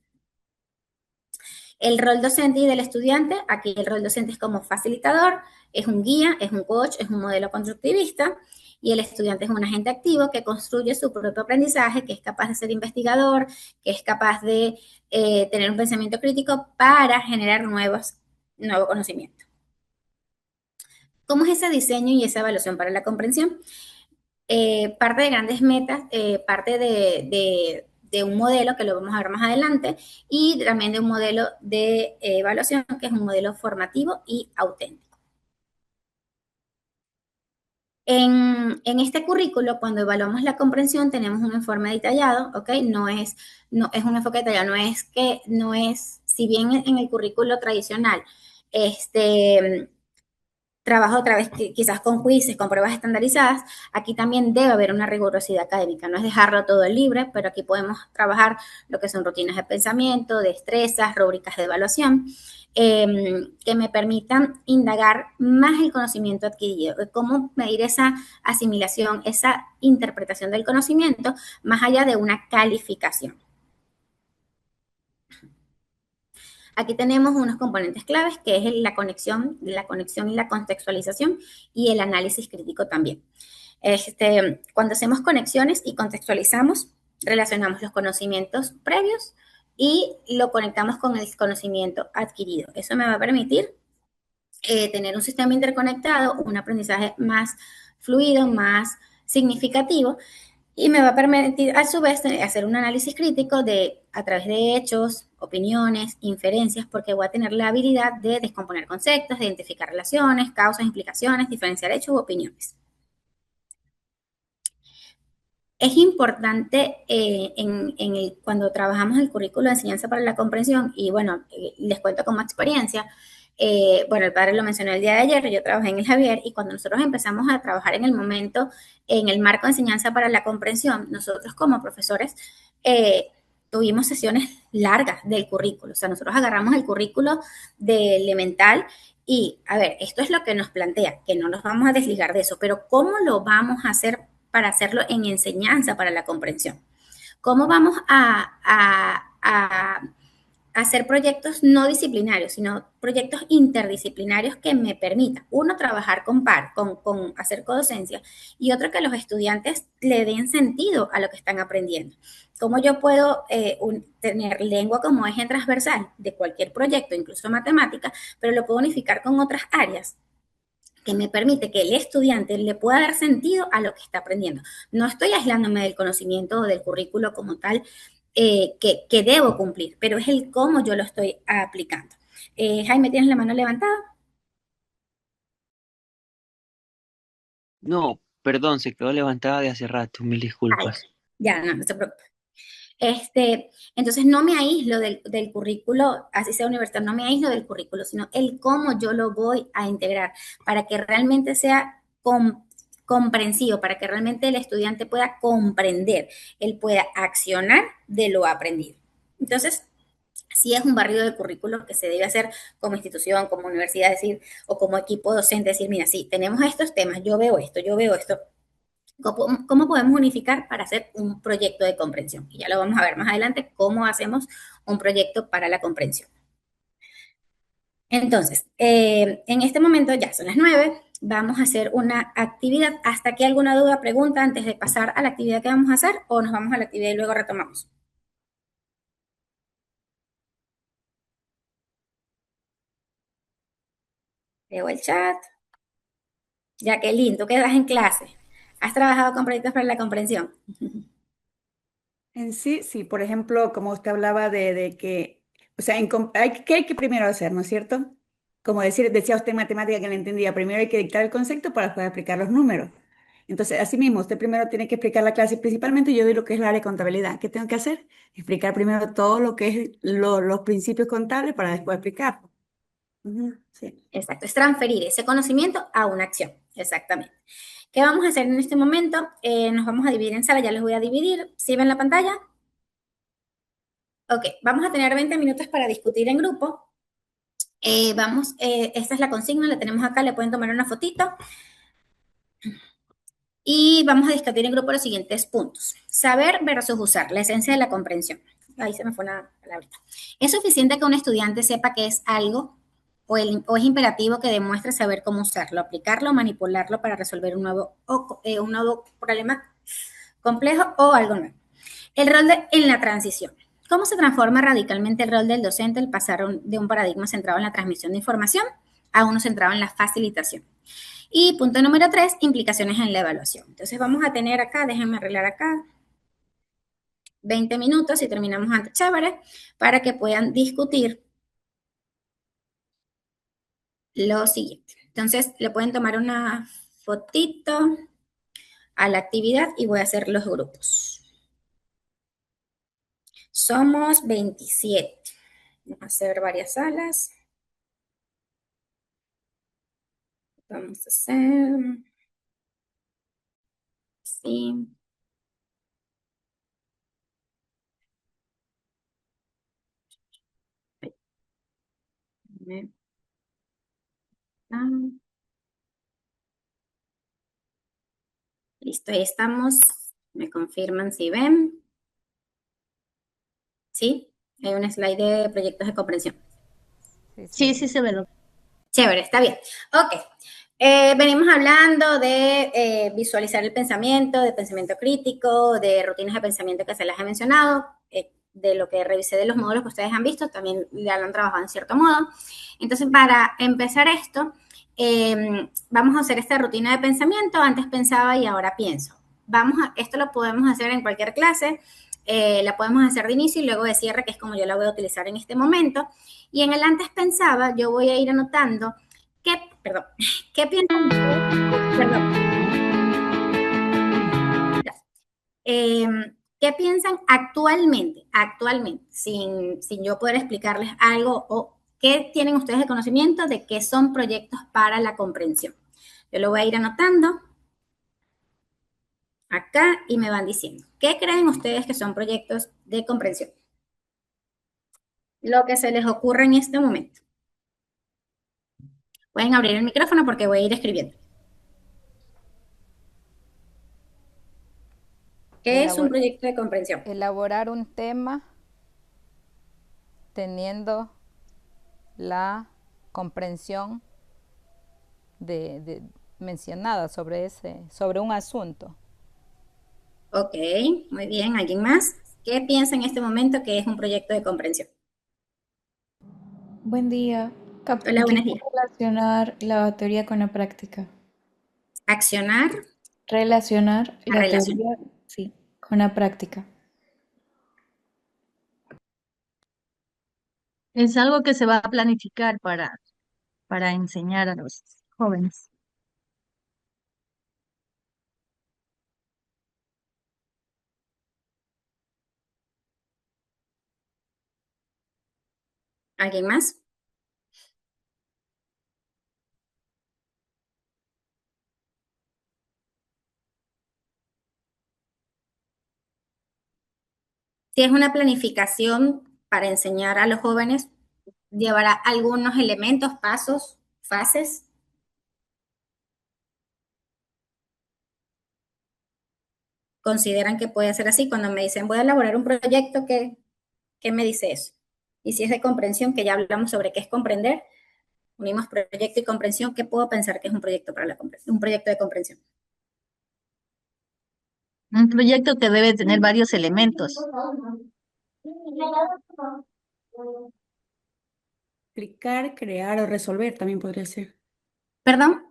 El rol docente y del estudiante, aquí el rol docente es como facilitador, es un guía, es un coach, es un modelo constructivista, y el estudiante es un agente activo que construye su propio aprendizaje, que es capaz de ser investigador, que es capaz de tener un pensamiento crítico para generar nuevo conocimiento. ¿Cómo es ese diseño y esa evaluación para la comprensión? Parte de grandes metas, parte de un modelo que lo vamos a ver más adelante y también de un modelo de evaluación que es un modelo formativo y auténtico. En este currículo, cuando evaluamos la comprensión, tenemos un informe detallado, ¿ok? No es un enfoque detallado, no es, si bien en el currículo tradicional, trabajo otra vez quizás con quizzes, con pruebas estandarizadas, aquí también debe haber una rigurosidad académica, no es dejarlo todo libre, pero aquí podemos trabajar lo que son rutinas de pensamiento, destrezas, rúbricas de evaluación, que me permitan indagar más el conocimiento adquirido, cómo medir esa asimilación, esa interpretación del conocimiento, más allá de una calificación. Aquí tenemos unos componentes claves que es la conexión y la contextualización y el análisis crítico también. Cuando hacemos conexiones y contextualizamos, relacionamos los conocimientos previos y lo conectamos con el conocimiento adquirido. Eso me va a permitir tener un sistema interconectado, un aprendizaje más fluido, más significativo y me va a permitir a su vez hacer un análisis crítico a través de hechos, opiniones, inferencias, porque voy a tener la habilidad de descomponer conceptos, de identificar relaciones, causas, implicaciones, diferenciar hechos u opiniones. Es importante cuando trabajamos el currículo de enseñanza para la comprensión, y bueno, les cuento como experiencia, bueno, el padre lo mencionó el día de ayer, yo trabajé en el Javier, y cuando nosotros empezamos a trabajar en el momento, en el marco de enseñanza para la comprensión, nosotros como profesores tuvimos sesiones largas del currículo, o sea, nosotros agarramos el currículo de elemental y, a ver, esto es lo que nos plantea, que no nos vamos a desligar de eso, pero ¿cómo lo vamos a hacer para hacerlo en enseñanza para la comprensión? ¿Cómo vamos a hacer proyectos no disciplinarios, sino proyectos interdisciplinarios que me permitan, uno, trabajar con hacer codocencia, y otro, que los estudiantes le den sentido a lo que están aprendiendo? ¿Cómo yo puedo tener lengua como eje transversal de cualquier proyecto, incluso matemática, pero lo puedo unificar con otras áreas que me permite que el estudiante le pueda dar sentido a lo que está aprendiendo? No estoy aislándome del conocimiento o del currículo como tal, que debo cumplir, pero es el cómo yo lo estoy aplicando. Jaime, ¿tienes la mano levantada? No, perdón, se quedó levantada de hace rato, mil Ay, disculpas. ya, no se preocupe. Entonces no me aíslo del currículo, así sea universitario, no me aíslo del currículo, sino el cómo yo lo voy a integrar para que realmente sea comprensivo, para que realmente el estudiante pueda comprender, él pueda accionar de lo aprendido. Entonces, sí es un barrido de currículo que se debe hacer como institución, como universidad, decir, o como equipo docente, decir, mira, sí, tenemos estos temas, yo veo esto. ¿Cómo podemos unificar para hacer un proyecto de comprensión? Y ya lo vamos a ver más adelante, cómo hacemos un proyecto para la comprensión. Entonces, en este momento ya son las 9, vamos a hacer una actividad. ¿Hasta aquí alguna duda, pregunta antes de pasar a la actividad que vamos a hacer, o nos vamos a la actividad y luego retomamos? Leo el chat. Jacqueline, tú quedas en clase. ¿Has trabajado con proyectos para la comprensión? En sí, sí, por ejemplo, como usted hablaba de que, o sea, ¿qué hay que primero hacer, no es cierto? Como decía usted en matemática que no entendía, primero hay que dictar el concepto para poder explicar los números. Entonces, así mismo, usted primero tiene que explicar la clase, principalmente yo doy lo que es la área de contabilidad. ¿Qué tengo que hacer? Explicar primero todo lo que es los principios contables para después explicarlo. Ujú, sí. Exacto, es transferir ese conocimiento a una acción, exactamente. ¿Qué vamos a hacer en este momento? Nos vamos a dividir en sala, ya les voy a dividir. ¿Sí ven la pantalla? Ok, vamos a tener 20 minutos para discutir en grupo. Esta es la consigna, la tenemos acá, le pueden tomar una fotito. Y vamos a discutir en grupo los siguientes puntos. Saber versus usar, la esencia de la comprensión. Ahí se me fue una palabrita. ¿Es suficiente que un estudiante sepa que es algo o es imperativo que demuestre saber cómo usarlo, aplicarlo, manipularlo para resolver un nuevo problema complejo o algo nuevo? El rol en la transición. ¿Cómo se transforma radicalmente el rol del docente al pasar de un paradigma centrado en la transmisión de información a uno centrado en la facilitación? Y punto número 3, implicaciones en la evaluación. Entonces vamos a tener acá, déjenme arreglar acá, 20 minutos y terminamos antes, chévere, para que puedan discutir lo siguiente. Entonces le pueden tomar una fotito a la actividad y voy a hacer los grupos. Somos 27. Vamos a hacer varias salas. Vamos a hacer así. Listo, ahí estamos. Me confirman si ven. ¿Sí? Hay un slide de proyectos de comprensión. Sí, Sí, se ve. Chévere, está bien. Ok. Venimos hablando de visualizar el pensamiento, de pensamiento crítico, de rutinas de pensamiento que se las he mencionado, de lo que revisé de los módulos que ustedes han visto, también ya lo han trabajado en cierto modo. Entonces, para empezar esto, vamos a hacer esta rutina de pensamiento. Antes pensaba y ahora pienso. Esto lo podemos hacer en cualquier clase. La podemos hacer de inicio y luego de cierre, que es como yo la voy a utilizar en este momento. Y en el antes pensaba, yo voy a ir anotando ¿qué piensan ustedes? Perdón. ¿Qué piensan actualmente, sin yo poder explicarles algo, o qué tienen ustedes de conocimiento de qué son proyectos para la comprensión? Yo lo voy a ir anotando acá y me van diciendo, ¿qué creen ustedes que son proyectos de comprensión? Lo que se les ocurra en este momento. Pueden abrir el micrófono porque voy a ir escribiendo. ¿Qué es un proyecto de comprensión? Elaborar un tema teniendo la comprensión mencionada sobre un asunto. Ok, muy bien. ¿Alguien más? ¿Qué piensa en este momento que es un proyecto de comprensión? Buen día. Hola, buenos Quisiera días. relacionar la teoría con la práctica. Accionar, Relacionar la la relación. teoría, sí, con la práctica. Es algo que se va a planificar para enseñar a los jóvenes. ¿Alguien más? Si es una planificación para enseñar a los jóvenes, llevará algunos elementos, pasos, fases. ¿Consideran que puede ser así? Cuando me dicen voy a elaborar un proyecto, ¿qué me dice eso? Y si es de comprensión, que ya hablamos sobre qué es comprender, unimos proyecto y comprensión, ¿qué puedo pensar que es un proyecto para un proyecto de comprensión? Un proyecto que debe tener varios elementos. Aplicar, crear o resolver también podría ser. ¿Perdón?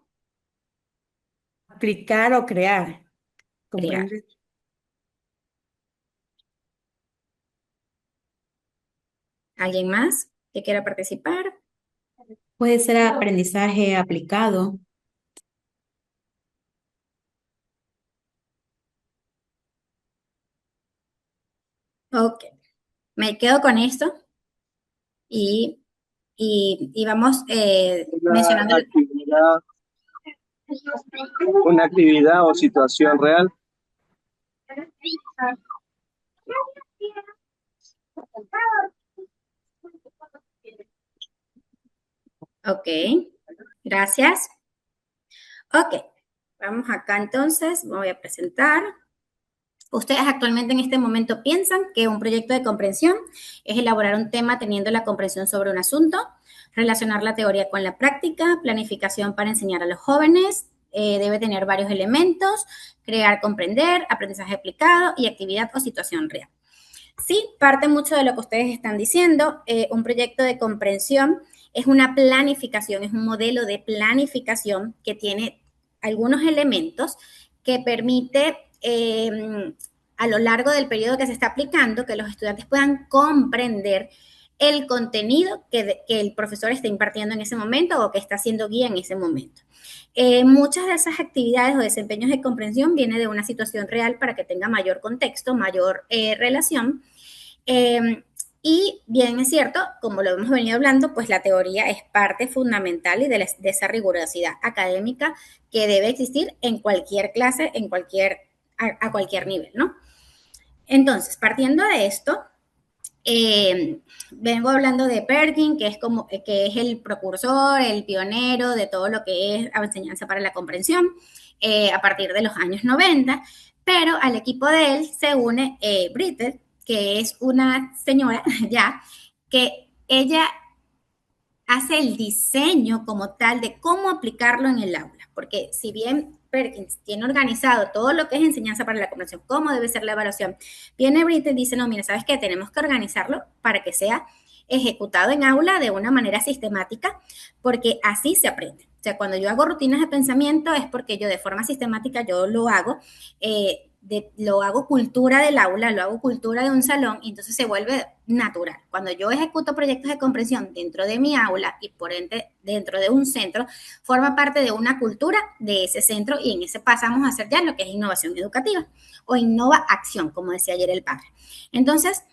Aplicar o crear. Crear. Comprender. ¿Alguien más que quiera participar? Puede ser aprendizaje aplicado. Ok. Me quedo con esto y vamos mencionando. Una actividad o situación real. Ok, gracias. Ok, vamos acá entonces, me voy a presentar. Ustedes actualmente en este momento piensan que un proyecto de comprensión es elaborar un tema teniendo la comprensión sobre un asunto, relacionar la teoría con la práctica, planificación para enseñar a los jóvenes, debe tener varios elementos, crear, comprender, aprendizaje aplicado y actividad o situación real. Sí, parte mucho de lo que ustedes están diciendo. Un proyecto de comprensión es una planificación, es un modelo de planificación que tiene algunos elementos que permite a lo largo del periodo que se está aplicando que los estudiantes puedan comprender el contenido que el profesor está impartiendo en ese momento o que está haciendo guía en ese momento. Muchas de esas actividades o desempeños de comprensión vienen de una situación real para que tenga mayor contexto, mayor relación. Y bien es cierto, como lo hemos venido hablando, pues la teoría es parte fundamental y de esa rigurosidad académica que debe existir en cualquier clase, a cualquier nivel, ¿no? Entonces, partiendo de esto, vengo hablando de Perkin, que es el precursor, el pionero de todo lo que es enseñanza para la comprensión, a partir de los años 90, pero al equipo de él se une Brittel, que es una señora ya, que ella hace el diseño como tal de cómo aplicarlo en el aula, porque si bien Perkins tiene organizado todo lo que es enseñanza para la comprensión, cómo debe ser la evaluación, viene Brittel y dice, no, mira, ¿sabes qué? Tenemos que organizarlo para que sea ejecutado en aula de una manera sistemática, porque así se aprende. O sea, cuando yo hago rutinas de pensamiento es porque yo de forma sistemática yo lo hago lo hago cultura del aula, lo hago cultura de un salón y entonces se vuelve natural. Cuando yo ejecuto proyectos de comprensión dentro de mi aula y por ende dentro de un centro, forma parte de una cultura de ese centro y en ese pasamos a hacer ya lo que es innovación educativa o innova acción, como decía ayer el padre. Entonces,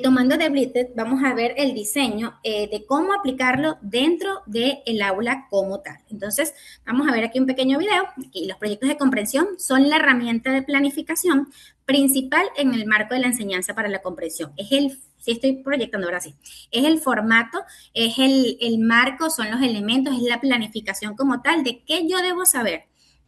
tomando de Blitted, vamos a ver el diseño de cómo aplicarlo dentro del aula como tal. Entonces, vamos a ver aquí un pequeño video. Aquí los proyectos de comprensión son la herramienta de planificación principal en el marco de la enseñanza para la comprensión. Si estoy proyectando ahora sí, es el formato, es el marco, son los elementos, es la planificación como tal de qué yo debo saber,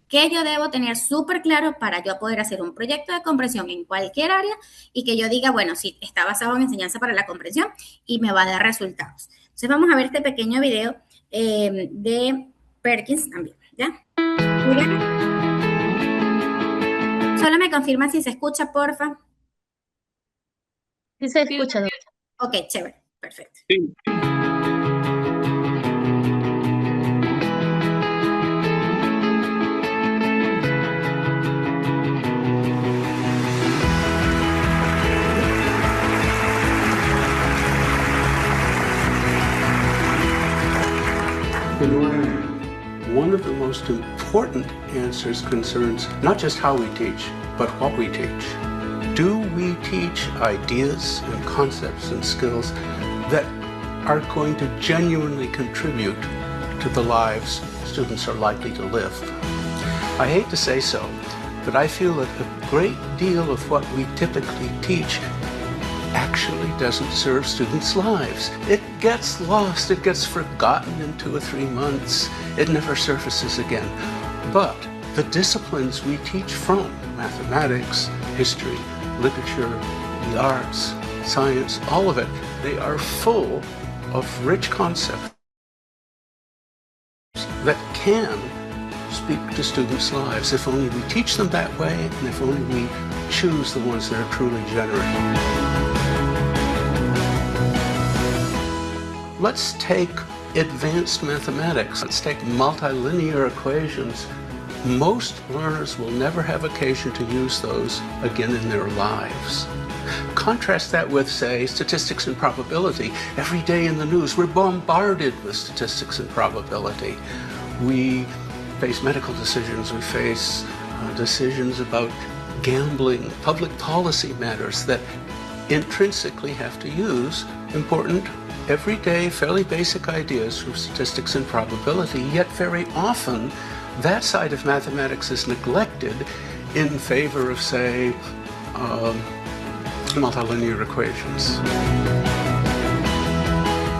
que yo debo tener súper claro para yo poder hacer un proyecto de comprensión en cualquier área y que yo diga, bueno, sí, está basado en enseñanza para la comprensión y me va a dar resultados. Entonces vamos a ver este pequeño video de Perkins también, ¿ya? Solo me confirma si se escucha, porfa. Sí se escucha, doctora. Ok, chévere, perfecto. Sí. In learning, one of the most important answers concerns not just how we teach, but what we teach. Do we teach ideas and concepts and skills that are going to genuinely contribute to the lives students are likely to live? I hate to say so, but I feel that a great deal of what we typically teach actually doesn't serve students' lives. It gets lost, it gets forgotten in 2 or 3 months, it never surfaces again. But the disciplines we teach from, mathematics, history, literature, the arts, science, all of it, they are full of rich concepts that can speak to students' lives if only we teach them that way and if only we choose the ones that are truly generative. Let's take advanced mathematics. Let's take multilinear equations. Most learners will never have occasion to use those again in their lives. Contrast that with, say, statistics and probability. Every day in the news, we're bombarded with statistics and probability. We face medical decisions, we face decisions about gambling, public policy matters that intrinsically have to use important, everyday, fairly basic ideas from statistics and probability, yet very often that side of mathematics is neglected in favor of, say, multilinear equations.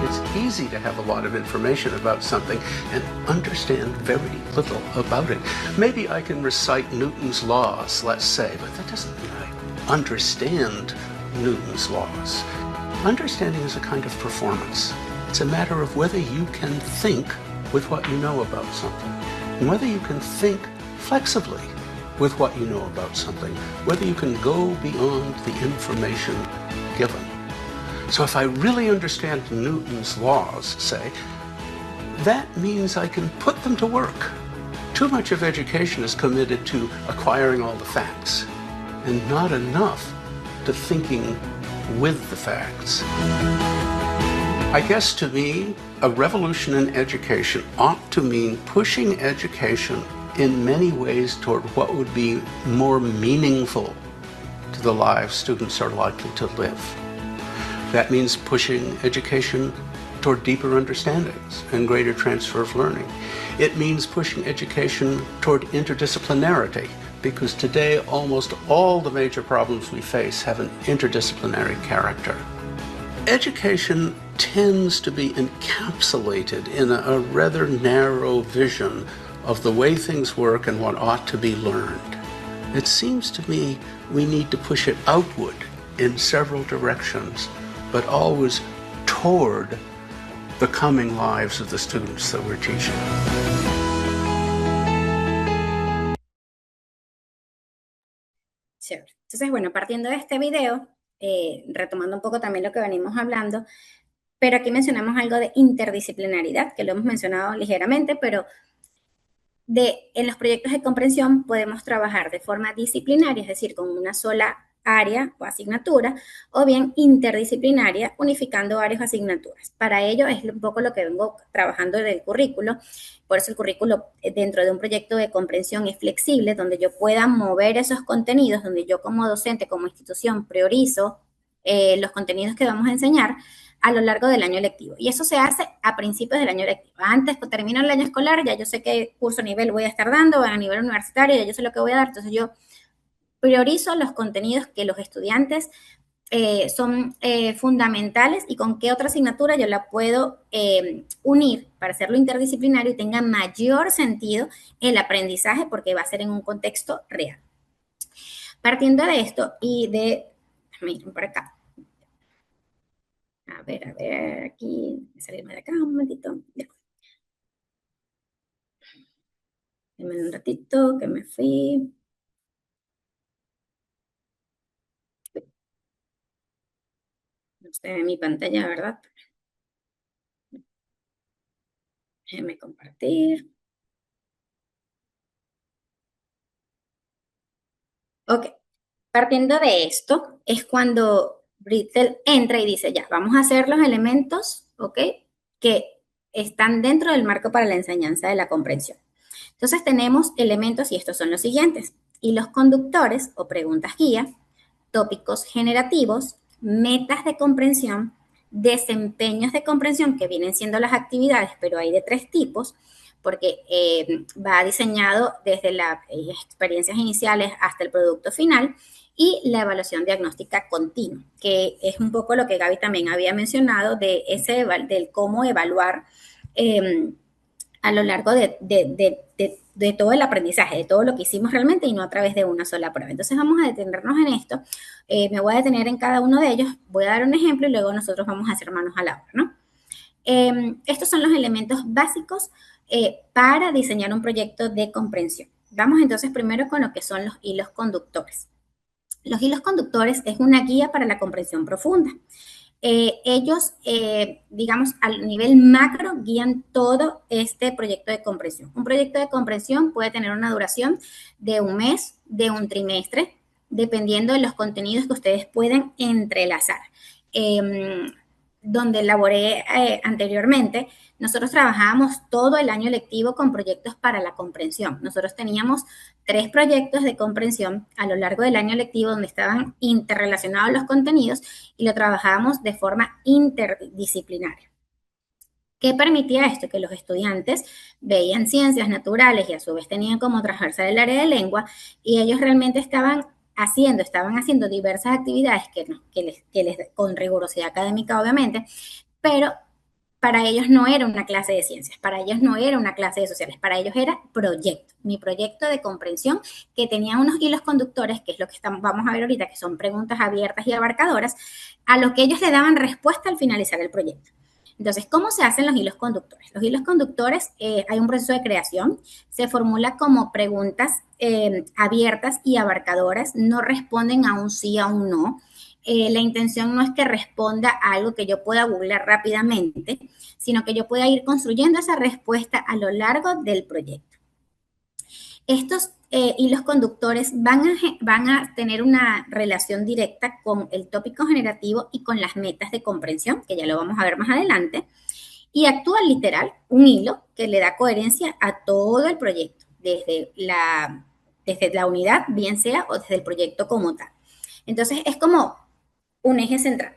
It's easy to have a lot of information about something and understand very little about it. Maybe I can recite Newton's laws, let's say, but that doesn't mean I understand Newton's laws. Understanding is a kind of performance. It's a matter of whether you can think with what you know about something, and whether you can think flexibly with what you know about something, whether you can go beyond the information given. So if I really understand Newton's laws, say, that means I can put them to work. Too much of education is committed to acquiring all the facts, and not enough to thinking with the facts. I guess to me, a revolution in education ought to mean pushing education in many ways toward what would be more meaningful to the lives students are likely to live. That means pushing education toward deeper understandings and greater transfer of learning. It means pushing education toward interdisciplinarity, because today almost all the major problems we face have an interdisciplinary character. Education tends to be encapsulated in a rather narrow vision of the way things work and what ought to be learned. It seems to me we need to push it outward in several directions, but always toward the coming lives of the students that we're teaching. Chévere. Entonces, bueno, partiendo de este video, retomando un poco también lo que venimos hablando, pero aquí mencionamos algo de interdisciplinaridad, que lo hemos mencionado ligeramente, pero En los proyectos de comprensión podemos trabajar de forma disciplinaria, es decir, con una sola área o asignatura, o bien interdisciplinaria, unificando varias asignaturas. Para ello es un poco lo que vengo trabajando del currículo. Por eso el currículo dentro de un proyecto de comprensión es flexible, donde yo pueda mover esos contenidos, donde yo como docente, como institución, priorizo los contenidos que vamos a enseñar a lo largo del año lectivo. Y eso se hace a principios del año lectivo. Antes que termine el año escolar, ya yo sé qué curso nivel voy a estar dando, a nivel universitario, ya yo sé lo que voy a dar. Entonces yo priorizo los contenidos que los estudiantes son fundamentales y con qué otra asignatura yo la puedo unir para hacerlo interdisciplinario y tenga mayor sentido el aprendizaje porque va a ser en un contexto real. Partiendo de esto y de, miren por acá. A ver, aquí, salirme de acá un momentito. Ya. Deme un ratito que me fui. No se ve mi pantalla, ¿verdad? Déjeme compartir. Ok. Partiendo de esto, es cuando Brittel entra y dice, ya, vamos a hacer los elementos, ¿ok? Que están dentro del marco para la enseñanza de la comprensión. Entonces tenemos elementos y estos son los siguientes. Hilos conductores o preguntas guía, tópicos generativos, metas de comprensión, desempeños de comprensión, que vienen siendo las actividades, pero hay de 3 tipos, porque va diseñado desde las experiencias iniciales hasta el producto final, y la evaluación diagnóstica continua, que es un poco lo que Gaby también había mencionado del cómo evaluar a lo largo de todo el aprendizaje, de todo lo que hicimos realmente y no a través de una sola prueba. Entonces vamos a detenernos en esto. Me voy a detener en cada uno de ellos, voy a dar un ejemplo y luego nosotros vamos a hacer manos a la obra, ¿no? Estos son los elementos básicos para diseñar un proyecto de comprensión. Vamos entonces primero con lo que son los hilos conductores. Los hilos conductores es una guía para la comprensión profunda. Ellos, digamos, al nivel macro, guían todo este proyecto de comprensión. Un proyecto de comprensión puede tener una duración de un mes, de un trimestre, dependiendo de los contenidos que ustedes puedan entrelazar. Donde laboré anteriormente, nosotros trabajábamos todo el año lectivo con proyectos para la comprensión. Nosotros teníamos 3 proyectos de comprensión a lo largo del año lectivo donde estaban interrelacionados los contenidos y lo trabajábamos de forma interdisciplinaria. ¿Qué permitía esto? Que los estudiantes veían ciencias naturales y a su vez tenían como transversal el área de lengua y ellos realmente estaban haciendo diversas actividades con rigurosidad académica, obviamente, pero para ellos no era una clase de ciencias, para ellos no era una clase de sociales, para ellos era proyecto, mi proyecto de comprensión que tenía unos hilos conductores, que es lo que vamos a ver ahorita, que son preguntas abiertas y abarcadoras, a lo que ellos le daban respuesta al finalizar el proyecto. Entonces, ¿cómo se hacen los hilos conductores? Los hilos conductores, hay un proceso de creación, se formula como preguntas abiertas y abarcadoras, no responden a un sí, a un no. La intención no es que responda a algo que yo pueda googlear rápidamente, sino que yo pueda ir construyendo esa respuesta a lo largo del proyecto. Estos hilos conductores van a tener una relación directa con el tópico generativo y con las metas de comprensión, que ya lo vamos a ver más adelante, y actúa literal un hilo que le da coherencia a todo el proyecto, desde la unidad, bien sea, o desde el proyecto como tal. Entonces, es como un eje central.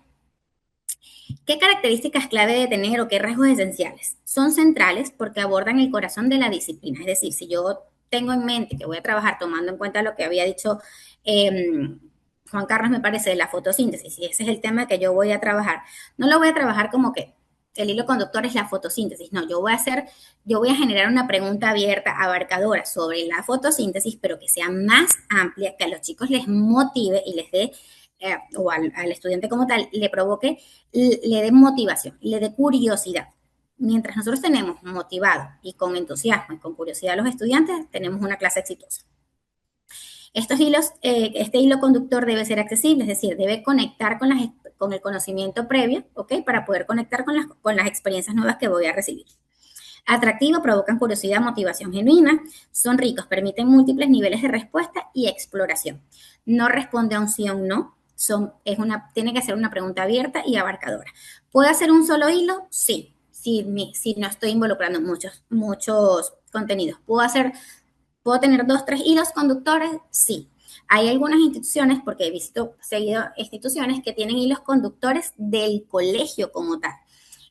¿Qué características clave debe tener o qué rasgos esenciales? Son centrales porque abordan el corazón de la disciplina. Es decir, si yo tengo en mente que voy a trabajar tomando en cuenta lo que había dicho Juan Carlos, me parece, de la fotosíntesis, y ese es el tema que yo voy a trabajar, no lo voy a trabajar como que el hilo conductor es la fotosíntesis, no, yo voy a generar una pregunta abierta, abarcadora sobre la fotosíntesis, pero que sea más amplia, que a los chicos les motive y les dé o al estudiante como tal, le provoque, le dé motivación, le dé curiosidad. Mientras nosotros tenemos motivado y con entusiasmo y con curiosidad a los estudiantes, tenemos una clase exitosa. Estos hilos, este hilo conductor debe ser accesible, es decir, debe conectar con el conocimiento previo, ¿ok? Para poder conectar con las experiencias nuevas que voy a recibir. Atractivo, provocan curiosidad, motivación genuina. Son ricos, permiten múltiples niveles de respuesta y exploración. No responde a un sí o un no. Tiene que ser una pregunta abierta y abarcadora. ¿Puede hacer un solo hilo? Sí, si no estoy involucrando muchos contenidos. ¿Puedo tener 2, 3 hilos conductores? Sí. Hay algunas instituciones, porque he visto seguido instituciones que tienen hilos conductores del colegio como tal.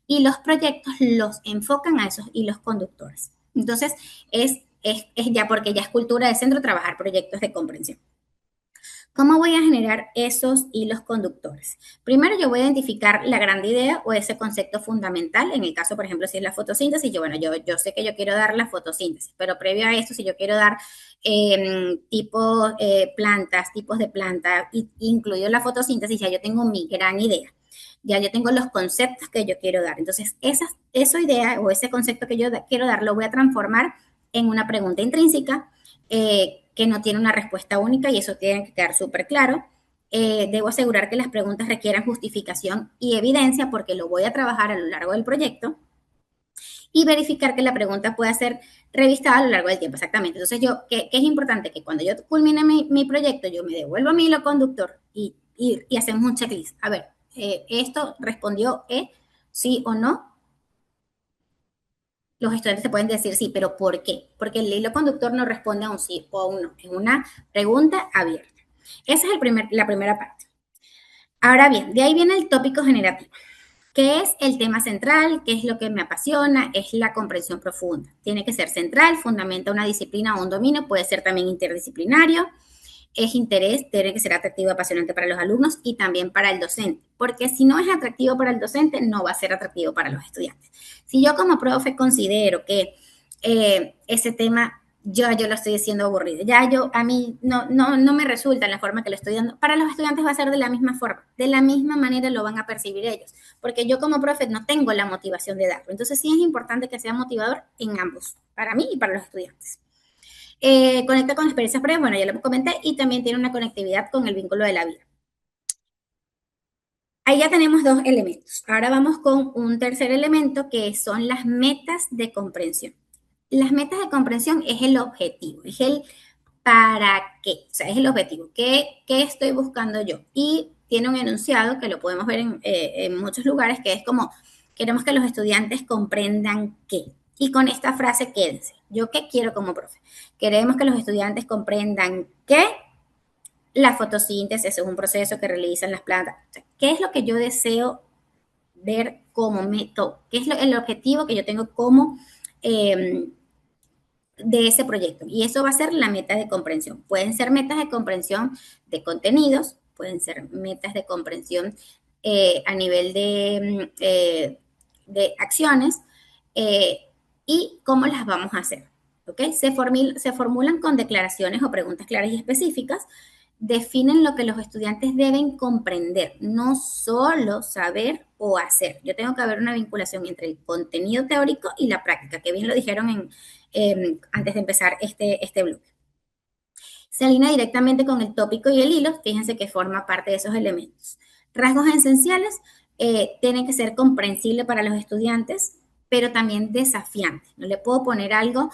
Y los proyectos los enfocan a esos hilos conductores. Entonces, es ya porque ya es cultura de centro trabajar proyectos de comprensión. ¿Cómo voy a generar esos hilos conductores? Primero yo voy a identificar la gran idea o ese concepto fundamental. En el caso, por ejemplo, si es la fotosíntesis, yo sé que yo quiero dar la fotosíntesis, pero previo a esto, si yo quiero dar tipos de plantas, incluido la fotosíntesis, ya yo tengo mi gran idea. Ya yo tengo los conceptos que yo quiero dar. Entonces, esa idea o ese concepto que yo quiero dar lo voy a transformar en una pregunta intrínseca que no tiene una respuesta única y eso tiene que quedar súper claro. Debo asegurar que las preguntas requieran justificación y evidencia porque lo voy a trabajar a lo largo del proyecto y verificar que la pregunta pueda ser revistada a lo largo del tiempo, exactamente. Entonces, que es importante que cuando yo culmine mi proyecto, yo me devuelvo a mi hilo conductor y hacemos un checklist. A ver, esto respondió sí o no. Los estudiantes te pueden decir sí, pero ¿por qué? Porque el hilo conductor no responde a un sí o a un no, es una pregunta abierta. Esa es la primera parte. Ahora bien, de ahí viene el tópico generativo. ¿Qué es el tema central? ¿Qué es lo que me apasiona? Es la comprensión profunda. Tiene que ser central, fundamenta una disciplina o un dominio, puede ser también interdisciplinario. Es interés, tiene que ser atractivo, apasionante para los alumnos y también para el docente, porque si no es atractivo para el docente, no va a ser atractivo para los estudiantes. Si yo como profe considero que ese tema yo lo estoy haciendo aburrido, a mí no me resulta en la forma que lo estoy dando, para los estudiantes va a ser de la misma forma, de la misma manera lo van a percibir ellos, porque yo como profe no tengo la motivación de darlo. Entonces sí es importante que sea motivador en ambos, para mí y para los estudiantes. Conecta con experiencias previas, bueno, ya lo comenté, y también tiene una conectividad con el vínculo de la vida. Ahí ya tenemos 2 elementos. Ahora vamos con un tercer elemento que son las metas de comprensión. Las metas de comprensión es el objetivo, es el para qué, o sea, es el objetivo. ¿Qué estoy buscando yo? Y tiene un enunciado que lo podemos ver en muchos lugares, que es como, queremos que los estudiantes comprendan qué. Y con esta frase quédense. ¿Yo qué quiero como profe? Queremos que los estudiantes comprendan que la fotosíntesis es un proceso que realizan las plantas. O sea, ¿qué es lo que yo deseo ver como método? ¿Qué es el objetivo que yo tengo como de ese proyecto? Y eso va a ser la meta de comprensión. Pueden ser metas de comprensión de contenidos, pueden ser metas de comprensión a nivel de acciones, y cómo las vamos a hacer. ¿Okay? Se formulan con declaraciones o preguntas claras y específicas, definen lo que los estudiantes deben comprender, no solo saber o hacer. Yo tengo que haber una vinculación entre el contenido teórico y la práctica, que bien lo dijeron antes de empezar este bloque. Se alinea directamente con el tópico y el hilo, fíjense que forma parte de esos elementos. Rasgos esenciales tienen que ser comprensibles para los estudiantes, pero también desafiantes. No le puedo poner algo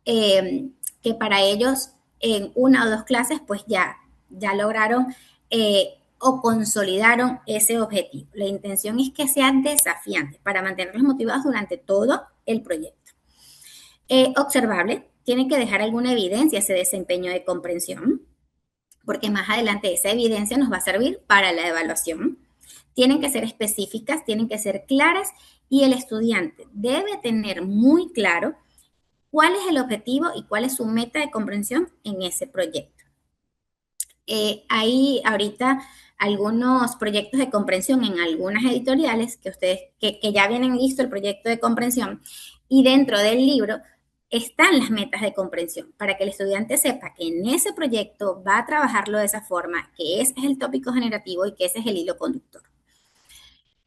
que para ellos en 1 o 2 clases pues ya lograron o consolidaron ese objetivo. La intención es que sean desafiantes para mantenerlos motivados durante todo el proyecto. Observable, tienen que dejar alguna evidencia ese desempeño de comprensión, porque más adelante esa evidencia nos va a servir para la evaluación. Tienen que ser específicas, tienen que ser claras y el estudiante debe tener muy claro cuál es el objetivo y cuál es su meta de comprensión en ese proyecto. Hay ahorita algunos proyectos de comprensión en algunas editoriales que ustedes que ya vienen visto el proyecto de comprensión y dentro del libro están las metas de comprensión para que el estudiante sepa que en ese proyecto va a trabajarlo de esa forma, que ese es el tópico generativo y que ese es el hilo conductor.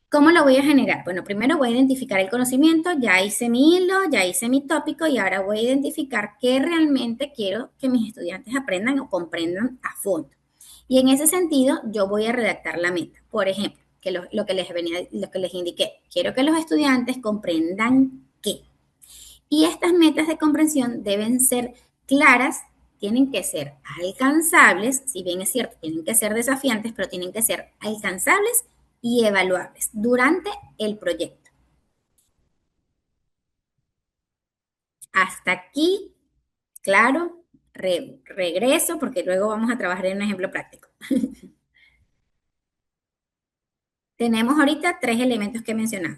¿Cómo lo voy a generar? Bueno, primero voy a identificar el conocimiento, ya hice mi hilo, ya hice mi tópico y ahora voy a identificar qué realmente quiero que mis estudiantes aprendan o comprendan a fondo. Y en ese sentido, yo voy a redactar la meta. Por ejemplo, que lo que les indiqué, quiero que los estudiantes comprendan qué. Y estas metas de comprensión deben ser claras, tienen que ser alcanzables, si bien es cierto, tienen que ser desafiantes, pero tienen que ser alcanzables y evaluables durante el proyecto. Hasta aquí, claro, regreso porque luego vamos a trabajar en un ejemplo práctico. Tenemos ahorita 3 elementos que he mencionado: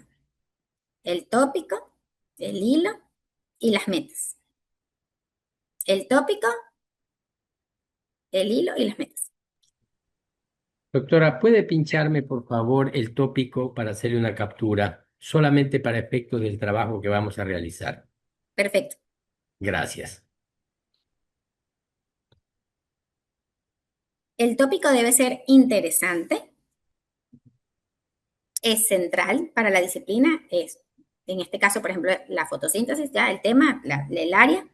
el tópico, el hilo y las metas. El tópico, el hilo y las metas. Doctora, ¿puede pincharme, por favor, el tópico para hacerle una captura, solamente para efectos del trabajo que vamos a realizar? Perfecto. Gracias. El tópico debe ser interesante, es central para la disciplina, es, en este caso, por ejemplo, la fotosíntesis, ya el tema, el área,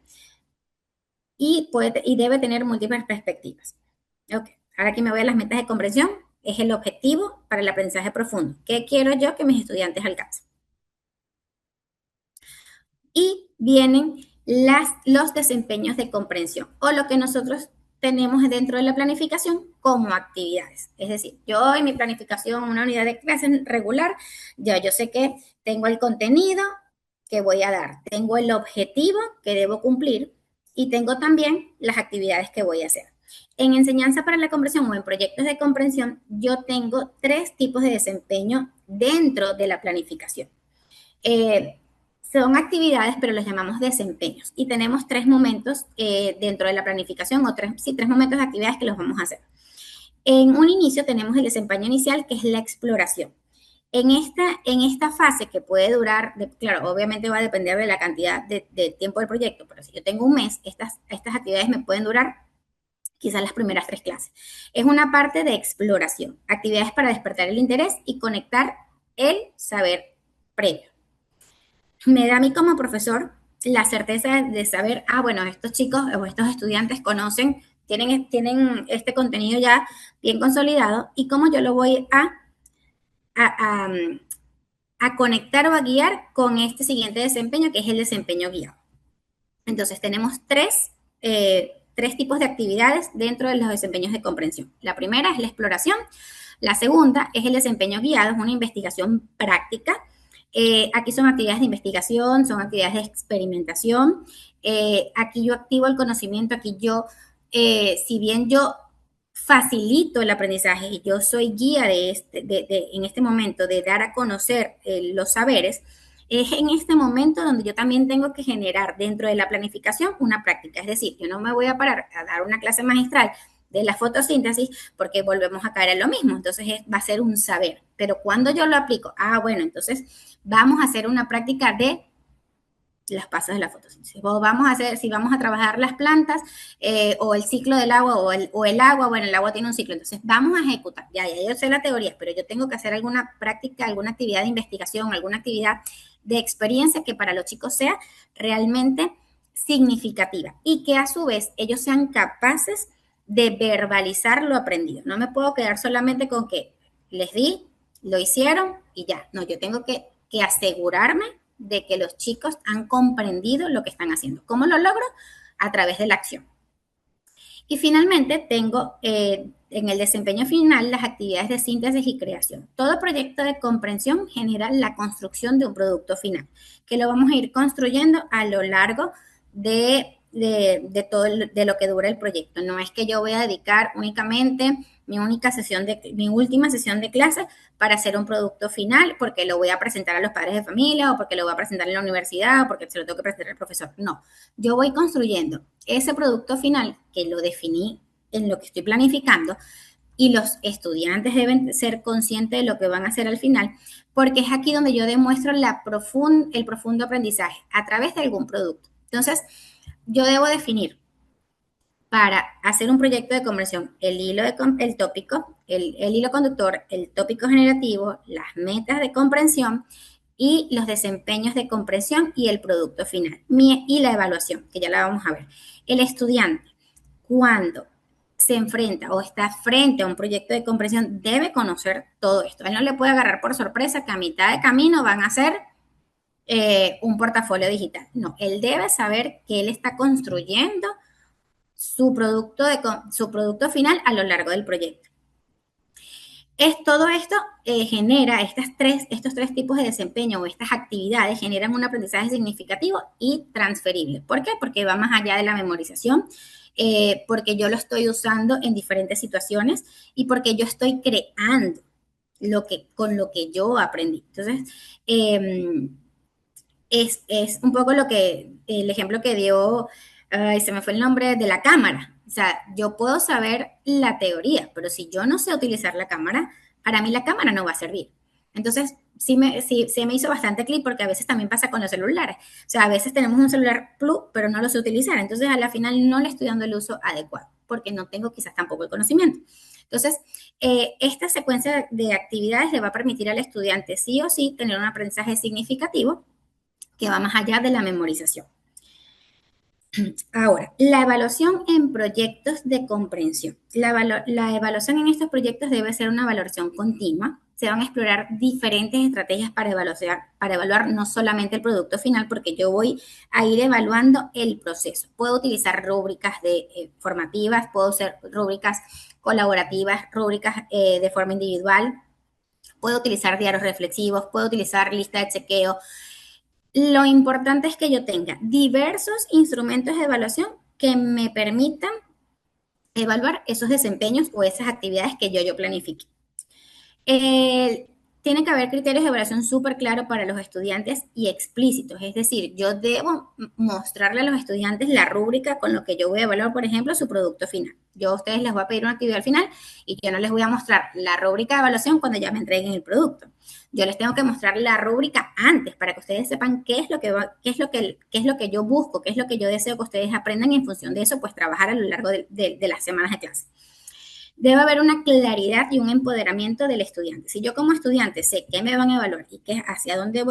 y debe tener múltiples perspectivas. Ok, ahora aquí me voy a las metas de comprensión. Es el objetivo para el aprendizaje profundo. ¿Qué quiero yo que mis estudiantes alcancen? Y vienen los desempeños de comprensión, o lo que nosotros tenemos dentro de la planificación como actividades. Es decir, yo en mi planificación, una unidad de clases regular, ya yo sé que tengo el contenido que voy a dar, tengo el objetivo que debo cumplir y tengo también las actividades que voy a hacer. En enseñanza para la comprensión o en proyectos de comprensión, yo tengo 3 tipos de desempeño dentro de la planificación. Son actividades, pero los llamamos desempeños. Y tenemos 3 momentos dentro de la planificación, o 3 momentos de actividades que los vamos a hacer. En un inicio tenemos el desempeño inicial, que es la exploración. En esta fase, que puede durar, claro, obviamente va a depender de la cantidad de tiempo del proyecto, pero si yo tengo un mes, estas actividades me pueden durar quizás las primeras 3 clases. Es una parte de exploración, actividades para despertar el interés y conectar el saber previo. Me da a mí como profesor la certeza de saber, bueno, estos chicos o estos estudiantes conocen, tienen este contenido ya bien consolidado, y cómo yo lo voy a conectar o a guiar con este siguiente desempeño, que es el desempeño guiado. Entonces, tenemos 3 tipos de actividades dentro de los desempeños de comprensión. La primera es la exploración. La segunda es el desempeño guiado, es una investigación práctica. Aquí son actividades de investigación, son actividades de experimentación. Aquí yo activo el conocimiento, aquí yo, si bien yo facilito el aprendizaje y yo soy guía en este momento de dar a conocer los saberes, es en este momento donde yo también tengo que generar dentro de la planificación una práctica. Es decir, yo no me voy a parar a dar una clase magistral de la fotosíntesis porque volvemos a caer en lo mismo. Entonces va a ser un saber. Pero cuando yo lo aplico, bueno, entonces vamos a hacer una práctica de los pasos de la fotosíntesis. O si vamos a trabajar las plantas o el ciclo del agua o el agua, bueno, el agua tiene un ciclo. Entonces vamos a ejecutar. Ya yo sé la teoría, pero yo tengo que hacer alguna práctica, alguna actividad de investigación, alguna actividad de experiencia que para los chicos sea realmente significativa y que a su vez ellos sean capaces de verbalizar lo aprendido. No me puedo quedar solamente con que les di, lo hicieron y ya. No, yo tengo que asegurarme de que los chicos han comprendido lo que están haciendo. ¿Cómo lo logro? A través de la acción. Y finalmente tengo en el desempeño final las actividades de síntesis y creación. Todo proyecto de comprensión genera la construcción de un producto final, que lo vamos a ir construyendo a lo largo de lo que dura el proyecto. No es que yo voy a dedicar únicamente mi última sesión de clase para hacer un producto final porque lo voy a presentar a los padres de familia o porque lo voy a presentar en la universidad o porque se lo tengo que presentar al profesor. No, yo voy construyendo ese producto final que lo definí en lo que estoy planificando y los estudiantes deben ser conscientes de lo que van a hacer al final, porque es aquí donde yo demuestro el profundo aprendizaje a través de algún producto. Entonces, yo debo definir para hacer un proyecto de conversión el tópico, el hilo conductor, el tópico generativo, las metas de comprensión y los desempeños de comprensión y el producto final. Y la evaluación, que ya la vamos a ver. El estudiante, cuando se enfrenta o está frente a un proyecto de comprensión, debe conocer todo esto. A él no le puede agarrar por sorpresa que a mitad de camino van a hacer un portafolio digital. No, él debe saber que él está construyendo su producto final a lo largo del proyecto. Todo esto genera estos tres tipos de desempeño o estas actividades generan un aprendizaje significativo y transferible. ¿Por qué? Porque va más allá de la memorización, porque yo lo estoy usando en diferentes situaciones y porque yo estoy creando con lo que yo aprendí. Entonces, es un poco el ejemplo que dio, se me fue el nombre, de la cámara. O sea, yo puedo saber la teoría, pero si yo no sé utilizar la cámara, para mí la cámara no va a servir. Entonces, sí me hizo bastante clic porque a veces también pasa con los celulares. O sea, a veces tenemos un celular Plus, pero no lo sé utilizar. Entonces, a la final no le estoy dando el uso adecuado porque no tengo quizás tampoco el conocimiento. Entonces, esta secuencia de actividades le va a permitir al estudiante sí o sí tener un aprendizaje significativo que va más allá de la memorización. Ahora, la evaluación en proyectos de comprensión. La evaluación en estos proyectos debe ser una evaluación continua. Se van a explorar diferentes estrategias para evaluar no solamente el producto final, porque yo voy a ir evaluando el proceso. Puedo utilizar rúbricas formativas, puedo hacer rúbricas colaborativas, rúbricas de forma individual, puedo utilizar diarios reflexivos, puedo utilizar lista de chequeo. Lo importante es que yo tenga diversos instrumentos de evaluación que me permitan evaluar esos desempeños o esas actividades que yo planifique. Tiene que haber criterios de evaluación súper claros para los estudiantes y explícitos. Es decir, yo debo mostrarle a los estudiantes la rúbrica con lo que yo voy a evaluar, por ejemplo, su producto final. Yo a ustedes les voy a pedir una actividad al final y yo no les voy a mostrar la rúbrica de evaluación cuando ya me entreguen el producto. Yo les tengo que mostrar la rúbrica antes para que ustedes sepan qué es lo que yo busco, qué es lo que yo deseo que ustedes aprendan y en función de eso, pues trabajar a lo largo de las semanas de clase. Debe haber una claridad y un empoderamiento del estudiante. Si yo como estudiante sé qué me van a evaluar y hacia dónde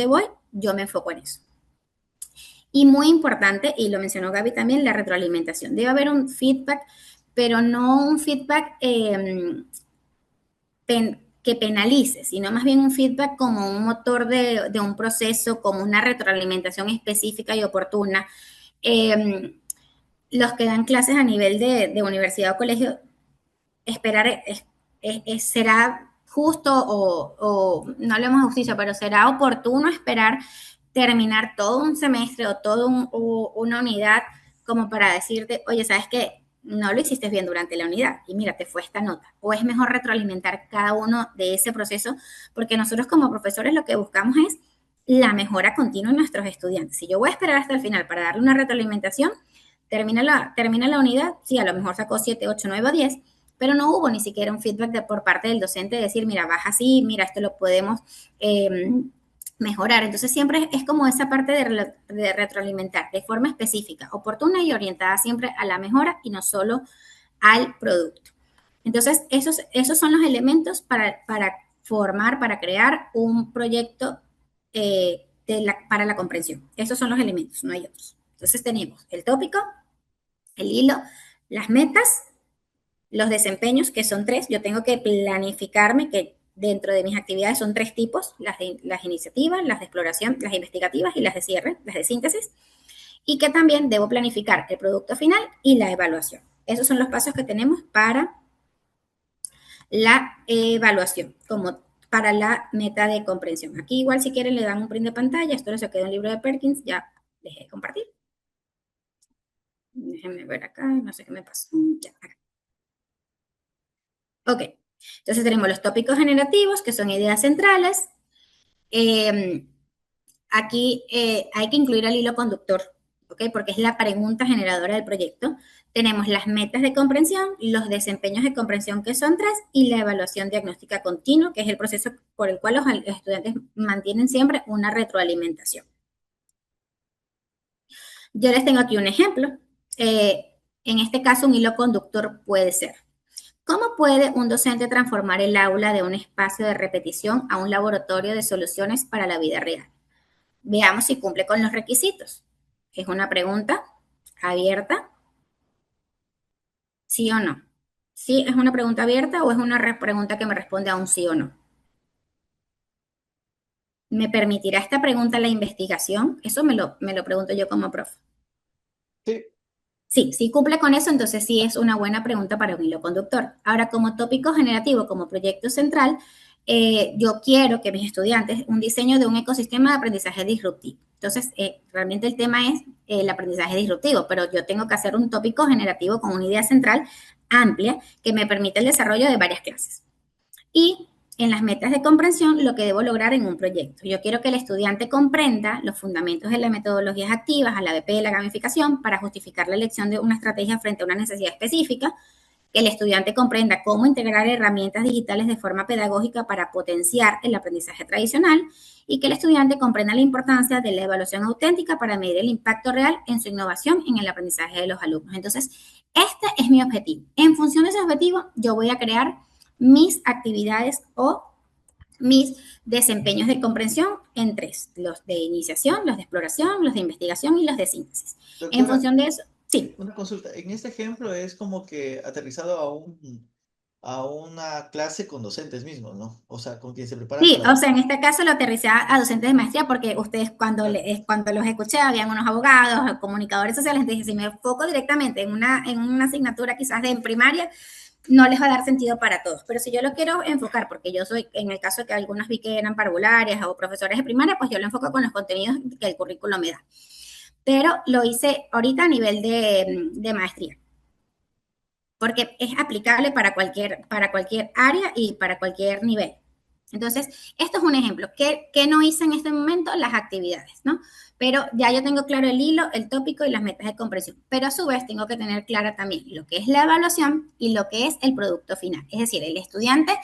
voy, yo me enfoco en eso. Y muy importante, y lo mencionó Gaby también, la retroalimentación. Debe haber un feedback, pero no un feedback que penalice, sino más bien un feedback como un motor de un proceso, como una retroalimentación específica y oportuna. Los que dan clases a nivel de universidad o colegio, esperar será justo o no hablemos de justicia, pero será oportuno esperar terminar todo un semestre o toda una unidad como para decirte, oye, ¿sabes qué? No lo hiciste bien durante la unidad y mira, te fue esta nota. O es mejor retroalimentar cada uno de ese proceso porque nosotros como profesores lo que buscamos es la mejora continua en nuestros estudiantes. Si yo voy a esperar hasta el final para darle una retroalimentación, termina la unidad, sí, a lo mejor sacó 7, 8, 9 o 10, pero no hubo ni siquiera un feedback por parte del docente de decir, mira, baja así, mira, esto lo podemos mejorar. Entonces siempre es como esa parte de retroalimentar de forma específica, oportuna y orientada siempre a la mejora y no solo al producto. Entonces esos son los elementos para formar, para crear un proyecto para la comprensión. Esos son los elementos, no hay otros. Entonces tenemos el tópico, el hilo, las metas, los desempeños, que son 3. Yo tengo que planificarme que dentro de mis actividades son 3 tipos, las iniciativas, las de exploración, las investigativas y las de cierre, las de síntesis, y que también debo planificar el producto final y la evaluación. Esos son los pasos que tenemos para la evaluación, como para la meta de comprensión. Aquí igual si quieren le dan un print de pantalla, esto lo saqué de un libro de Perkins, ya dejé de compartir. Déjenme ver acá, no sé qué me pasó. Ya, acá. Ok, entonces tenemos los tópicos generativos, que son ideas centrales. Aquí hay que incluir el hilo conductor, ¿ok? Porque es la pregunta generadora del proyecto. Tenemos las metas de comprensión, los desempeños de comprensión, que son 3, y la evaluación diagnóstica continua, que es el proceso por el cual los estudiantes mantienen siempre una retroalimentación. Yo les tengo aquí un ejemplo. En este caso, un hilo conductor puede ser: ¿cómo puede un docente transformar el aula de un espacio de repetición a un laboratorio de soluciones para la vida real? Veamos si cumple con los requisitos. ¿Es una pregunta abierta? ¿Sí o no? ¿Sí es una pregunta abierta o es una pregunta que me responde a un sí o no? ¿Me permitirá esta pregunta la investigación? Eso me lo pregunto yo como profe. Sí. Sí, si cumple con eso, entonces sí es una buena pregunta para un hilo conductor. Ahora, como tópico generativo, como proyecto central, yo quiero que mis estudiantes un diseño de un ecosistema de aprendizaje disruptivo. Entonces, realmente el tema es el aprendizaje disruptivo, pero yo tengo que hacer un tópico generativo con una idea central amplia que me permita el desarrollo de varias clases. Y en las metas de comprensión, lo que debo lograr en un proyecto. Yo quiero que el estudiante comprenda los fundamentos de las metodologías activas, a la BP de la gamificación, para justificar la elección de una estrategia frente a una necesidad específica, que el estudiante comprenda cómo integrar herramientas digitales de forma pedagógica para potenciar el aprendizaje tradicional y que el estudiante comprenda la importancia de la evaluación auténtica para medir el impacto real en su innovación en el aprendizaje de los alumnos. Entonces, este es mi objetivo. En función de ese objetivo, yo voy a crear mis actividades o mis desempeños de comprensión en tres: los de iniciación, los de exploración, los de investigación y los de síntesis. En Doctora, función de eso, sí. una consulta. En este ejemplo es como que aterrizado a una clase con docentes mismos, ¿no? O sea, con quien se preparan Sí, para... o sea, en este caso lo aterricé a docentes de maestría porque ustedes Claro. cuando los escuché habían unos abogados, comunicadores sociales, entonces si me enfoco directamente en una asignatura quizás de en primaria, no les va a dar sentido para todos. Pero si yo lo quiero enfocar, porque yo soy, en el caso de que algunos vi que eran parvularias o profesores de primaria, pues yo lo enfoco con los contenidos que el currículo me da. Pero lo hice ahorita a nivel de maestría, porque es aplicable para cualquier área y para cualquier nivel. Entonces, esto es un ejemplo. ¿Qué no hice en este momento? Las actividades, ¿no? Pero ya yo tengo claro el hilo, el tópico y las metas de comprensión. Pero a su vez tengo que tener clara también lo que es la evaluación y lo que es el producto final. Es decir, el estudiante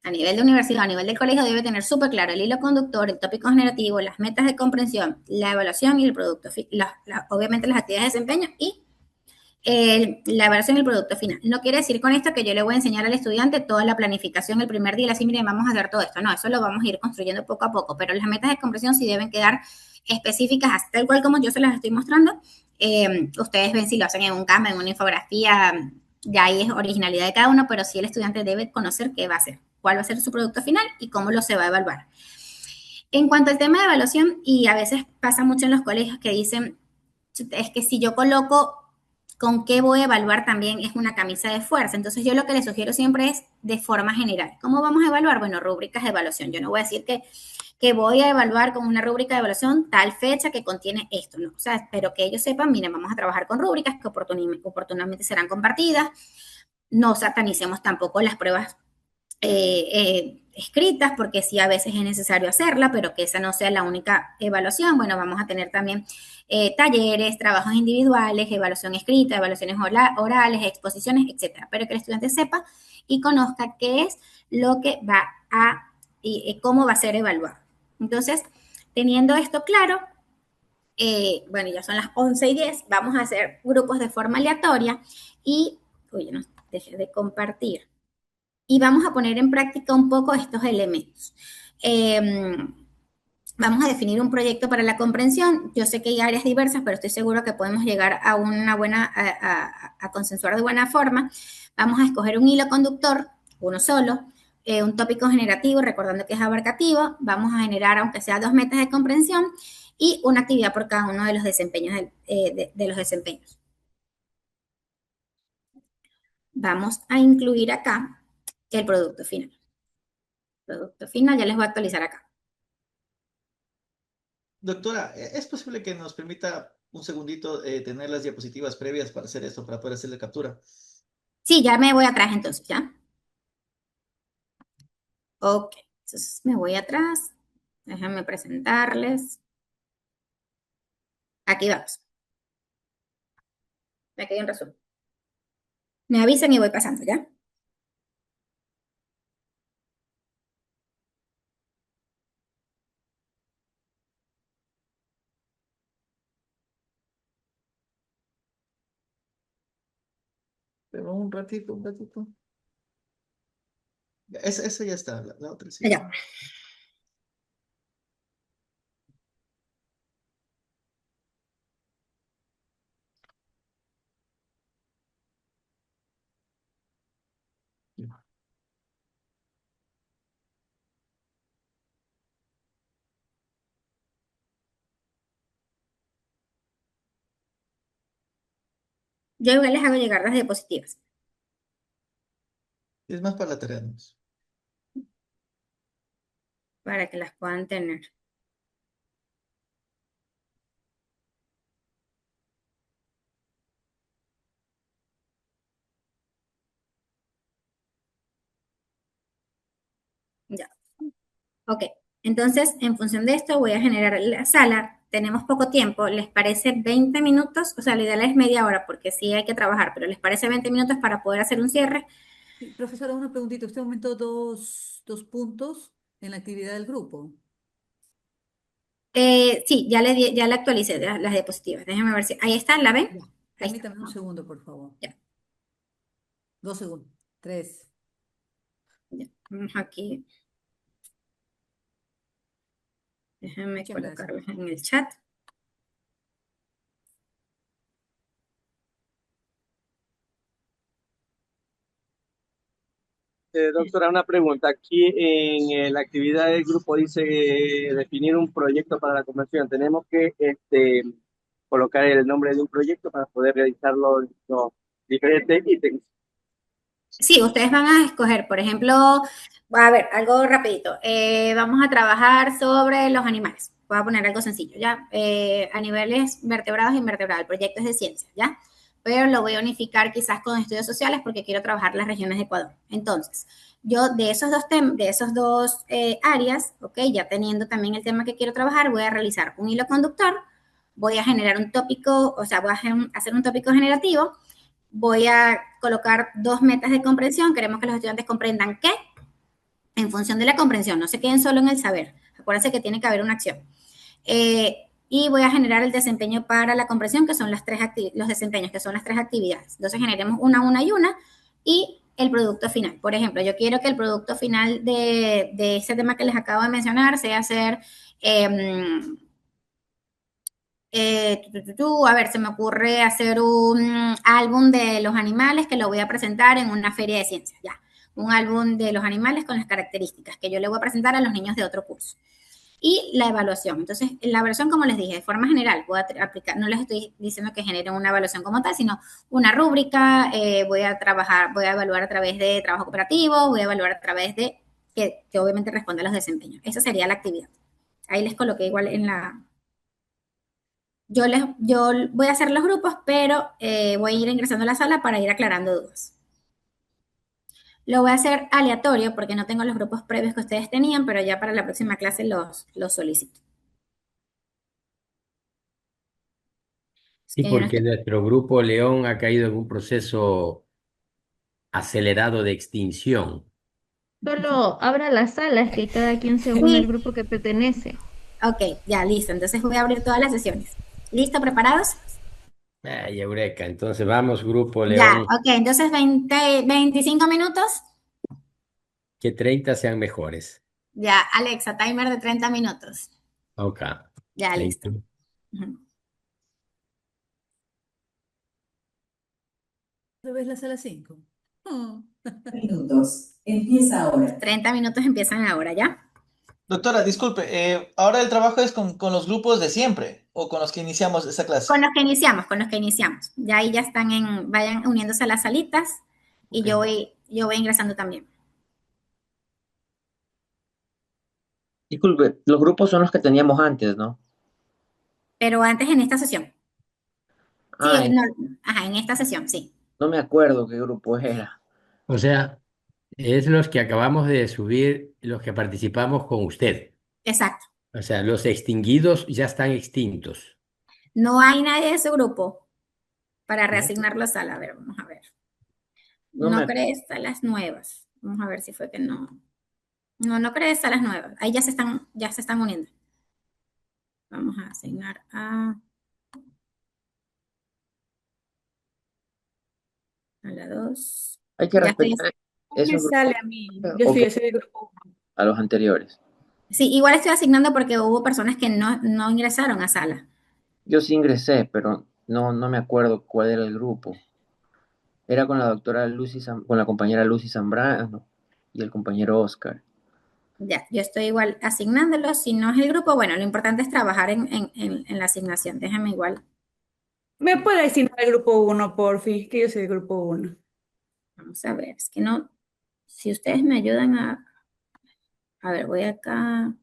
a nivel de universidad, a nivel del colegio, debe tener súper claro el hilo conductor, el tópico generativo, las metas de comprensión, la evaluación y el producto, obviamente las actividades de desempeño y la evaluación del producto final. No quiere decir con esto que yo le voy a enseñar al estudiante toda la planificación el primer día, así, miren, vamos a hacer todo esto. No, eso lo vamos a ir construyendo poco a poco, pero las metas de comprensión sí deben quedar específicas, tal cual como yo se las estoy mostrando. Ustedes ven si lo hacen en un Canva, en una infografía, ya ahí es originalidad de cada uno, pero sí el estudiante debe conocer qué va a hacer, cuál va a ser su producto final y cómo lo se va a evaluar. En cuanto al tema de evaluación, y a veces pasa mucho en los colegios que dicen, es que si yo coloco con qué voy a evaluar también es una camisa de fuerza. Entonces yo lo que les sugiero siempre es de forma general. ¿Cómo vamos a evaluar? Bueno, rúbricas de evaluación. Yo no voy a decir que voy a evaluar con una rúbrica de evaluación tal fecha que contiene esto, ¿no? O sea, espero que ellos sepan, miren, vamos a trabajar con rúbricas que oportunamente serán compartidas. No satanicemos tampoco las pruebas escritas, porque sí a veces es necesario hacerla, pero que esa no sea la única evaluación. Bueno, vamos a tener también talleres, trabajos individuales, evaluación escrita, evaluaciones orales, exposiciones, etcétera. Pero que el estudiante sepa y conozca qué es lo que va a y cómo va a ser evaluado. Entonces, teniendo esto claro, bueno, ya son las 11:10, vamos a hacer grupos de forma aleatoria y, oye, no, dejé de compartir y vamos a poner en práctica un poco estos elementos. Vamos a definir un proyecto para la comprensión. Yo sé que hay áreas diversas, pero estoy seguro que podemos llegar a una buena, a consensuar de buena forma. Vamos a escoger un hilo conductor, uno solo, un tópico generativo, recordando que es abarcativo. Vamos a generar, aunque sea 2 metas de comprensión y una actividad por cada uno de los desempeños. De los desempeños. Vamos a incluir acá el producto final. Producto final, ya les voy a actualizar acá. Doctora, ¿es posible que nos permita un segundito tener las diapositivas previas para hacer esto, para poder hacerle captura? Sí, ya me voy atrás entonces, ¿ya? Ok, entonces me voy atrás. Déjenme presentarles. Aquí vamos. Aquí hay un resumen. Me avisan y voy pasando, ¿ya? Pero un ratito, un ratito. Esa ya está, la otra sí. Ya. Yo igual les hago llegar las diapositivas Es más para la tarea, ¿no? para que las puedan tener. Ya. Ok. Entonces, en función de esto, voy a generar la sala. Tenemos poco tiempo. ¿Les parece 20 minutos? O sea, la ideal es media hora porque sí hay que trabajar, pero ¿les parece 20 minutos para poder hacer un cierre? Sí, profesora, una preguntita. Usted aumentó dos puntos en la actividad del grupo. Sí, ya le actualicé las diapositivas. Déjenme ver si. Ahí está, ¿la ven? Ya. Ahí está. Permítame un segundo, por favor. Ya. 2 segundos. 3. Ya. Vamos aquí. Déjenme Muchas gracias. colocarlos en el chat. Doctora, una pregunta. Aquí en la actividad del grupo dice definir un proyecto para la conversión. Tenemos que colocar el nombre de un proyecto para poder realizar los diferentes ítems. Sí, ustedes van a escoger, por ejemplo, a ver, algo rapidito. Vamos a trabajar sobre los animales. Voy a poner algo sencillo, ¿ya? A niveles vertebrados e invertebrados. El proyecto es de ciencia, ¿ya? Pero lo voy a unificar quizás con estudios sociales porque quiero trabajar las regiones de Ecuador. Entonces, yo de esos dos áreas, ok, ya teniendo también el tema que quiero trabajar, voy a realizar un hilo conductor, voy a generar un tópico, o sea, voy a hacer un tópico generativo, voy a colocar 2 metas de comprensión. Queremos que los estudiantes comprendan qué en función de la comprensión, no se queden solo en el saber. Acuérdense que tiene que haber una acción. Y voy a generar el desempeño para la comprensión, que son los desempeños, que son las 3 actividades. Entonces generemos una y el producto final. Por ejemplo, yo quiero que el producto final de ese tema que les acabo de mencionar sea hacer a ver, se me ocurre hacer un álbum de los animales que lo voy a presentar en una feria de ciencias, ya. Un álbum de los animales con las características que yo le voy a presentar a los niños de otro curso. Y la evaluación. Entonces, la evaluación, como les dije, de forma general, voy a aplicar, no les estoy diciendo que generen una evaluación como tal, sino una rúbrica, voy a evaluar a través de trabajo cooperativo, voy a evaluar a través de, que obviamente responde a los desempeños. Esa sería la actividad. Ahí les coloqué igual en la, yo voy a hacer los grupos, pero voy a ir ingresando a la sala para ir aclarando dudas. Lo voy a hacer aleatorio porque no tengo los grupos previos que ustedes tenían, pero ya para la próxima clase los solicito. Sí, porque nuestro grupo León ha caído en un proceso acelerado de extinción. Solo abra las salas que cada quien se une al grupo que pertenece. Ok, ya, listo. Entonces voy a abrir todas las sesiones. ¿Listo? ¿Preparados? Ay, eureka. Entonces vamos, grupo Ya, León, ok. Entonces 25 minutos. que 30 sean mejores. Ya, Alexa, timer de 30 minutos. Ok. Ya, listo. ¿Otra vez la sala 5? Minutos. Empieza ahora. 30 minutos empiezan ahora, ¿ya? Doctora, disculpe, ahora el trabajo es con los grupos de siempre o con los que iniciamos esta clase. Con los que iniciamos. Ya ahí ya están vayan uniéndose a las salitas y yo voy ingresando también. Disculpe, los grupos son los que teníamos antes, ¿no? Pero antes en esta sesión. Sí, Ah, en esta sesión, sí. no me acuerdo qué grupo era. O sea, es los que acabamos de subir, los que participamos con usted. Exacto. O sea, los extinguidos ya están extintos. No hay nadie de su grupo para reasignar la sala. A ver, vamos a ver. No creé salas nuevas. Vamos a ver si fue que no. No creé salas nuevas. Ahí ya se están uniendo. Vamos a asignar a la 2. Hay que respetar esos Me sale a mí. Yo soy el grupo 1. a los anteriores. Sí, igual estoy asignando porque hubo personas que no ingresaron a sala. Yo sí ingresé, pero no me acuerdo cuál era el grupo. Era con la doctora con la compañera Lucy Zambrano y el compañero Oscar. Ya, yo estoy igual asignándolo. Si no es el grupo, bueno, lo importante es trabajar en la asignación. Déjame igual ¿Me puede decir el grupo 1, porfi? Que yo soy del grupo 1. Vamos a ver, es que no, si ustedes me ayudan a ver, voy acá.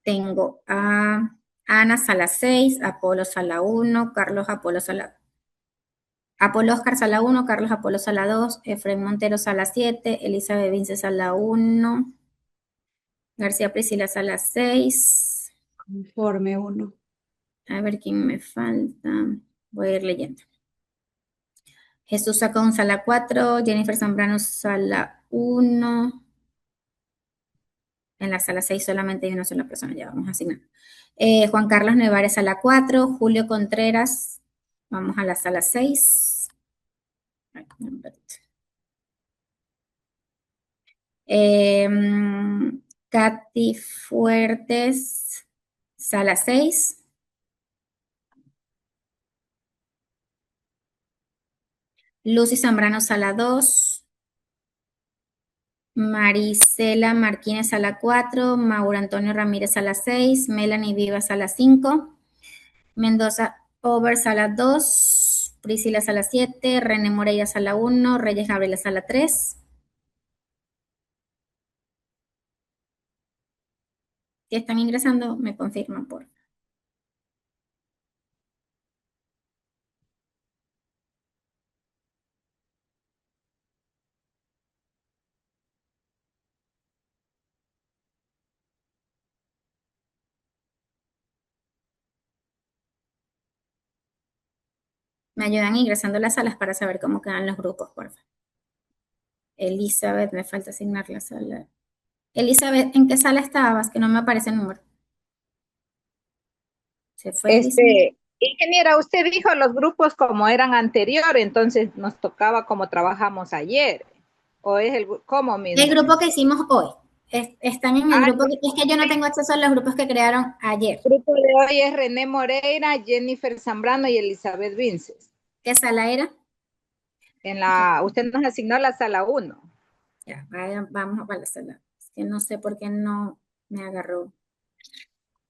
Tengo a Ana Sala 6, Apolo Sala 1, Carlos Apolo Sala, Apolo Oscar Sala 1, Carlos Apolo Sala 2, Efraín Montero Sala 7, Elizabeth Vince Sala 1, García Priscila Sala 6. Conforme 1. A ver quién me falta. Voy a ir leyendo. Jesús Sacón Sala 4, Jennifer Zambrano Sala 1. En la sala 6 solamente hay una sola persona, ya vamos a asignar. Juan Carlos Nevares, sala 4. Julio Contreras, vamos a la sala 6. Katy Fuertes, sala 6. Lucy Zambrano, sala 2. Marisela Martínez, sala 4. Mauro Antonio Ramírez, sala 6. Melanie Viva, sala 5. Mendoza Over, sala 2. Priscila, sala 7. René Moreira, sala 1. Reyes Gabriela, sala 3. Si están ingresando, me confirman, por favor. Me ayudan ingresando a las salas para saber cómo quedan los grupos, por favor. Elizabeth, me falta asignar la sala. Elizabeth, ¿en qué sala estabas? Que no me aparece el número. Se fue Elizabeth. Ingeniera, usted dijo los grupos como eran anterior, entonces nos tocaba como trabajamos ayer. ¿O es cómo mismo? El grupo que hicimos hoy. Están en el grupo, es que yo no tengo acceso a los grupos que crearon ayer. El grupo de hoy es René Moreira, Jennifer Zambrano y Elizabeth Vinces. ¿Qué sala era? Usted nos asignó la sala 1. Ya, vamos a la sala. Es que no sé por qué no me agarró.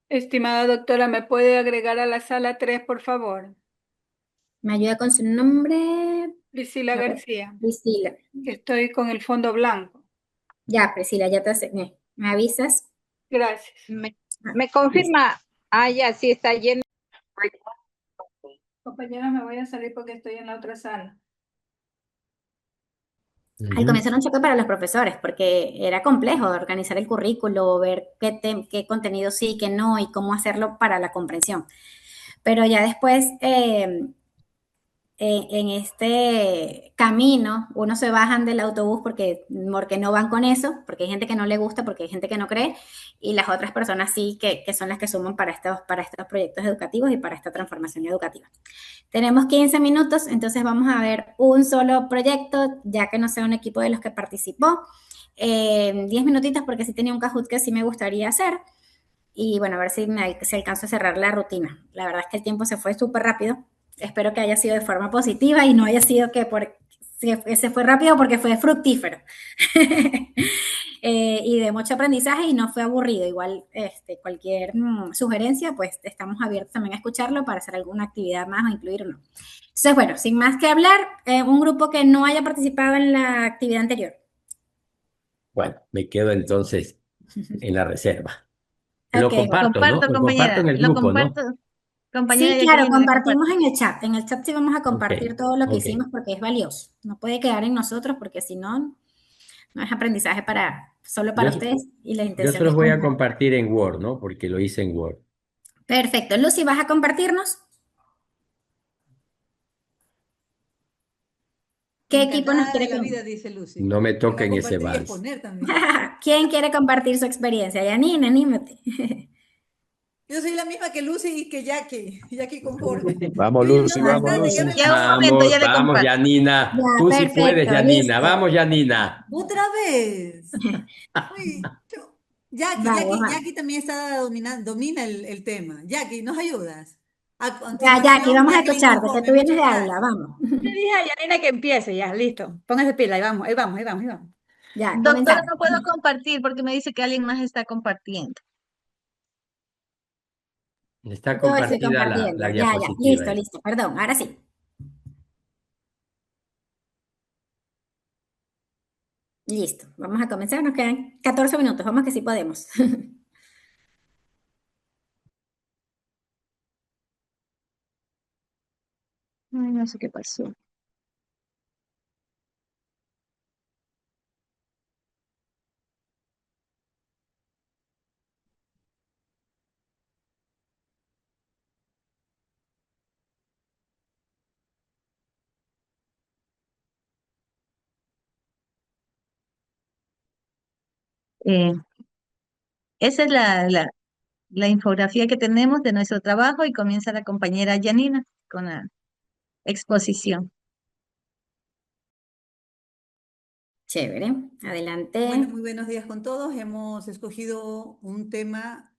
Estimada doctora, ¿me puede agregar a la sala 3, por favor? ¿Me ayuda con su nombre? Priscila García. Priscila. Estoy con el fondo blanco. Ya, Priscila, ya te asigné. ¿Me avisas? Gracias. Me confirma. Ya, sí, está lleno. Compañeras, me voy a salir porque estoy en la otra sala. Al comienzo era un choque para los profesores, porque era complejo organizar el currículo, ver qué contenido sí, qué no, y cómo hacerlo para la comprensión. Pero ya después, en este camino, unos se bajan del autobús porque no van con eso, porque hay gente que no le gusta, porque hay gente que no cree, y las otras personas sí, que son las que suman para estos proyectos educativos y para esta transformación educativa. Tenemos 15 minutos, entonces vamos a ver un solo proyecto, ya que no sea un equipo de los que participó. 10 minutitos porque sí tenía un Kahoot que sí me gustaría hacer. Y bueno, a ver si alcanzo a cerrar la rutina. La verdad es que el tiempo se fue súper rápido. Espero que haya sido de forma positiva y no haya sido que se fue rápido porque fue fructífero. Y de mucho aprendizaje y no fue aburrido. Igual cualquier sugerencia, pues estamos abiertos también a escucharlo para hacer alguna actividad más o incluir o no. Entonces, bueno, sin más que hablar, un grupo que no haya participado en la actividad anterior. Bueno, me quedo entonces en la reserva. Okay. Lo comparto, ¿no? Lo comparto en el grupo, ¿no? Compañera, sí, claro, compartimos en el chat. En el chat sí vamos a compartir todo lo que hicimos porque es valioso. No puede quedar en nosotros porque si no, no es aprendizaje solo para ustedes y la intención. Yo se los voy a compartir en Word, ¿no? Porque lo hice en Word. Perfecto. Lucy, ¿vas a compartirnos? ¿Qué equipo nos quiere compartir? Dice Lucy. No me toquen ese vals. ¿Quién quiere compartir su experiencia? Yanina, anímate. Yo soy la misma que Lucy y que Jackie. Jackie conforme. Vamos, Lucy, vamos, Lucy. Vamos, Yanina. Tú sí puedes, Yanina. Listo. Vamos, Yanina. Otra vez. Uy, Jackie también domina el tema. Jackie, ¿nos ayudas? Ya, Jackie, vamos a escucharte, que tú vienes de aula, vamos. Le dije a Yanina que empiece, ya, listo. Póngase pila, ahí vamos. Ya, doctora, no puedo compartir porque me dice que alguien más está compartiendo. Está Yo estoy compartida compartiendo. la Ya, ya. diapositiva Listo, ahí. listo. Perdón, ahora sí. Listo. Vamos a comenzar. Nos quedan 14 minutos. Vamos que sí podemos. Ay, no sé qué pasó. Eh, esa es la infografía que tenemos de nuestro trabajo y comienza la compañera Janina con la exposición. Chévere. Bueno, Adelante. muy buenos días con todos. Hemos escogido un tema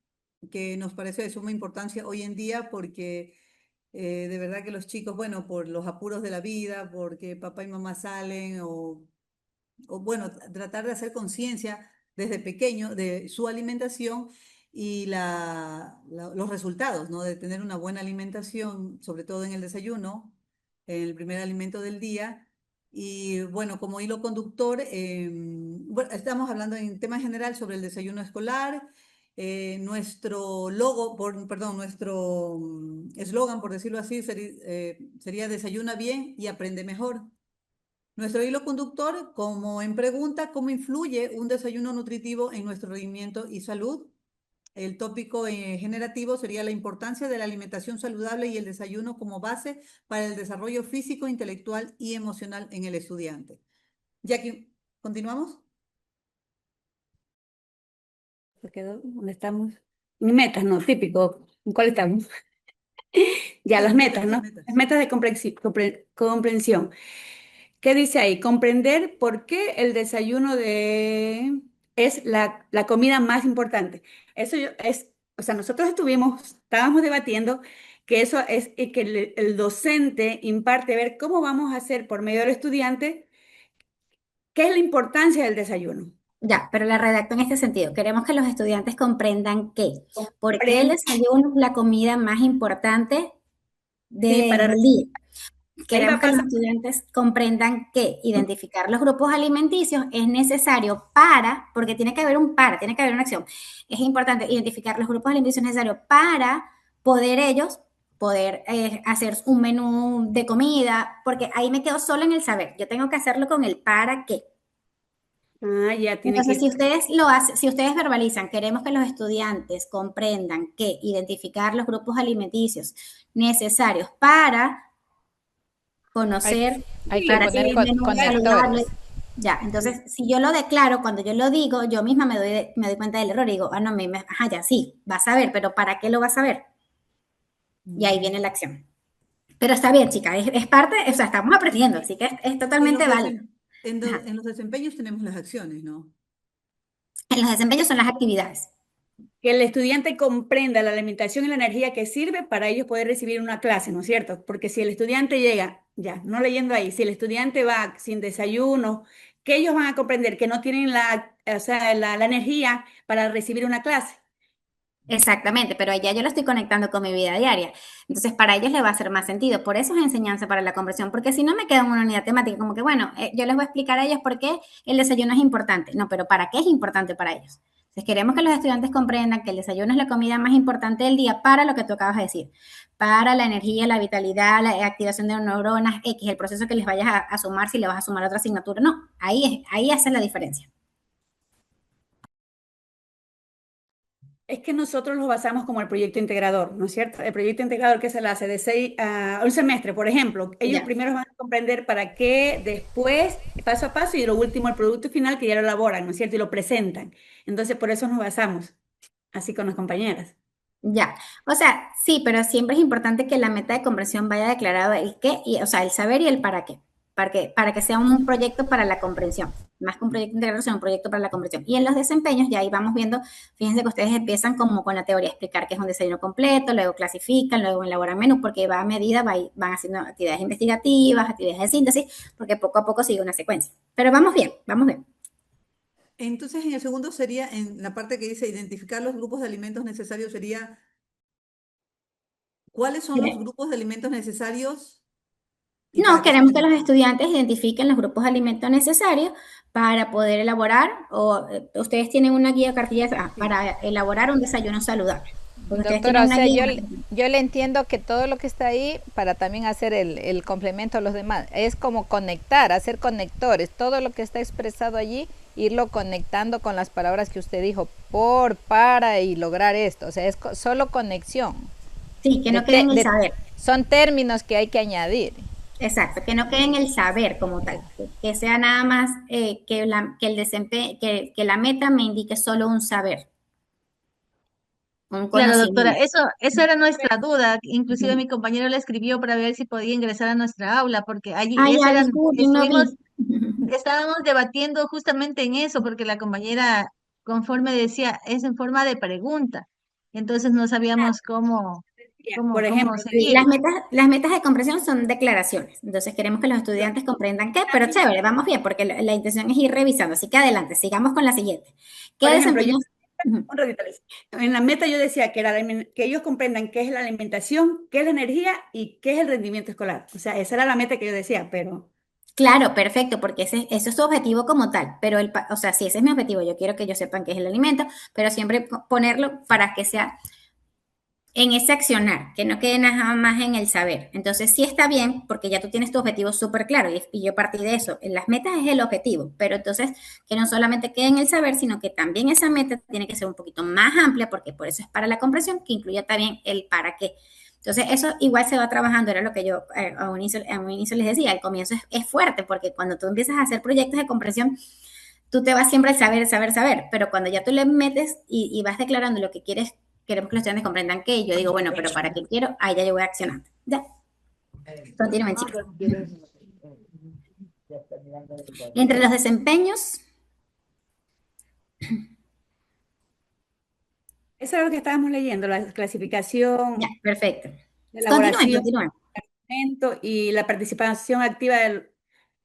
que nos parece de suma importancia hoy en día porque de verdad que los chicos, bueno, por los apuros de la vida, porque papá y mamá salen o bueno, tratar de hacer conciencia desde pequeño de su alimentación y los resultados, ¿no? De tener una buena alimentación, sobre todo en el desayuno, en el primer alimento del día. Y bueno, como hilo conductor, bueno, estamos hablando en tema general sobre el desayuno escolar. Nuestro logo, perdón, nuestro eslogan, por decirlo así, sería desayuna bien y aprende mejor. Nuestro hilo conductor, como en pregunta, ¿cómo influye un desayuno nutritivo en nuestro rendimiento y salud? El tópico generativo sería la importancia de la alimentación saludable y el desayuno como base para el desarrollo físico, intelectual y emocional en el estudiante. Jackie, ¿continuamos? ¿Se quedó? ¿Dónde estamos? Metas, ¿no? Típico. ¿En cuál estamos? Ya, Sí, las las metas, metas, las ¿no? metas. Las metas de comprensión. ¿Qué dice ahí? Comprender por qué el desayuno es la comida más importante. O sea, nosotros estábamos debatiendo que eso es que el docente imparte ver cómo vamos a hacer por medio del estudiante, qué es la importancia del desayuno. Ya, pero la redacto en este sentido. Queremos que los estudiantes comprendan por qué el Comprende, desayuno es la comida más importante sí, del día. ahí va Queremos a que los pasar. estudiantes comprendan que identificar los grupos alimenticios es necesario porque tiene que haber tiene que haber una acción. Es importante identificar los grupos alimenticios necesarios para poder hacer un menú de comida, porque ahí me quedo solo en el saber. Yo tengo que hacerlo con el para qué. Ah, ya tiene que Entonces, ir. si ustedes lo hacen, si ustedes verbalizan, queremos que los estudiantes comprendan que identificar los grupos alimenticios necesarios para Hay, conocer, hay que para Sí, hacer poner el menú saludable. conectores. Ya, entonces, si yo lo declaro, cuando yo lo digo, yo misma me doy cuenta del error y digo, no, ajá, ya sí, vas a ver, pero ¿para qué lo vas a ver? Y ahí viene la acción. Pero está bien, chica, es parte, o sea, estamos aprendiendo, así que es En los, totalmente válido. Ajá. en los desempeños tenemos las acciones, ¿no? En los desempeños son las actividades. que el estudiante comprenda la alimentación y la energía que sirve para ellos poder recibir una clase, ¿no es cierto? Porque si el estudiante llega, ya, no leyendo ahí, si el estudiante va sin desayuno, que ellos van a comprender que no tienen o sea, la energía para recibir una clase. Exactamente, pero allá yo lo estoy conectando con mi vida diaria. Entonces, para ellos le va a hacer más sentido. Por eso es enseñanza para la comprensión, porque si no me quedo en una unidad temática, como que, bueno, yo les voy a explicar a ellos por qué el desayuno es importante. No, pero ¿para qué es importante para ellos? Entonces, queremos que los estudiantes comprendan que el desayuno es la comida más importante del día para lo que tú acabas de decir, para la energía, la vitalidad, la activación de neuronas X, el proceso que les vayas a sumar si le vas a sumar otra asignatura. No, ahí hace la diferencia. Es que nosotros los basamos como el proyecto integrador, ¿no es cierto? El proyecto integrador que se le hace de 6 a un semestre, por ejemplo. Ellos Ya. primero van a comprender para qué, después, paso a paso, y lo último, el producto final que ya lo elaboran, ¿no es cierto? Y lo presentan. Entonces, por eso nos basamos, así con las compañeras. Ya, o sea, sí, pero siempre es importante que la meta de comprensión vaya declarado el qué, o sea, el saber y el para que sea un proyecto para la comprensión, más que un proyecto integral, sino un proyecto para la comprensión. Y en los desempeños, ya ahí vamos viendo, fíjense que ustedes empiezan como con la teoría, explicar qué es un desayuno completo, luego clasifican, luego elaboran menú, porque va a medida, van haciendo actividades investigativas, actividades de síntesis, porque poco a poco sigue una secuencia. Pero vamos bien, vamos bien. Entonces, en el segundo sería, en la parte que dice identificar los grupos de alimentos necesarios, sería ¿Cuáles son los grupos de alimentos necesarios y No, para qué son queremos que los necesarios? estudiantes identifiquen los grupos de alimentos necesarios para poder elaborar, ustedes tienen una guía cartilla para elaborar un desayuno saludable. Porque ustedes Doctora, tienen o una sea, guía. yo le entiendo que todo lo que está ahí para también hacer el complemento a los demás es como conectar, hacer conectores, todo lo que está expresado allí, irlo conectando con las palabras que usted dijo, para y lograr esto, o sea, es solo conexión. Sí, que no quede en el saber. Son términos que hay que añadir. Exacto, que no quede en el saber como tal, que sea nada más que el desempeño, que la meta me indique solo un saber, un Claro, doctora, conocimiento. eso era nuestra duda. Inclusive mi compañero le escribió para ver si podía ingresar a nuestra aula, porque allí Ah, ya, disculpen, no vi. estábamos debatiendo justamente en eso, porque la compañera conforme decía, es en forma de pregunta. Entonces no sabíamos Por cómo ejemplo, Sí, seguir. las metas de comprensión son declaraciones, entonces queremos que los estudiantes comprendan qué, pero chévere, vamos bien, porque la intención es ir revisando, así que adelante, sigamos con la siguiente. ¿Qué por ejemplo, desempeño? un ratito, Alicia. En la meta yo decía que, que ellos comprendan qué es la alimentación, qué es la energía y qué es el rendimiento escolar. O sea, esa era la meta que yo decía, pero Claro, perfecto, porque ese es su objetivo como tal, pero o sea, sí, ese es mi objetivo, yo quiero que ellos sepan qué es el alimento, pero siempre ponerlo para que sea en ese accionar, que no quede nada más en el saber. Entonces, sí está bien, porque ya tú tienes tu objetivo súper claro y yo partí de eso. En las metas es el objetivo, pero entonces que no solamente quede en el saber, sino que también esa meta tiene que ser un poquito más amplia, porque por eso es para la comprensión, que incluya también el para qué. Entonces, eso igual se va trabajando, era lo que yo a un inicio les decía, el comienzo es fuerte, porque cuando tú empiezas a hacer proyectos de comprensión, tú te vas siempre al saber, saber, saber, pero cuando ya tú le metes y vas declarando lo que quieres, queremos que los estudiantes comprendan que, yo digo, bueno, pero ¿para qué quiero? Ahí ya yo voy accionando. Ya, continúen, chicos. Entre los desempeños, eso es lo que estábamos leyendo, la ya, clasificación, perfecto. la Continúen, elaboración continúen. y la participación activa del,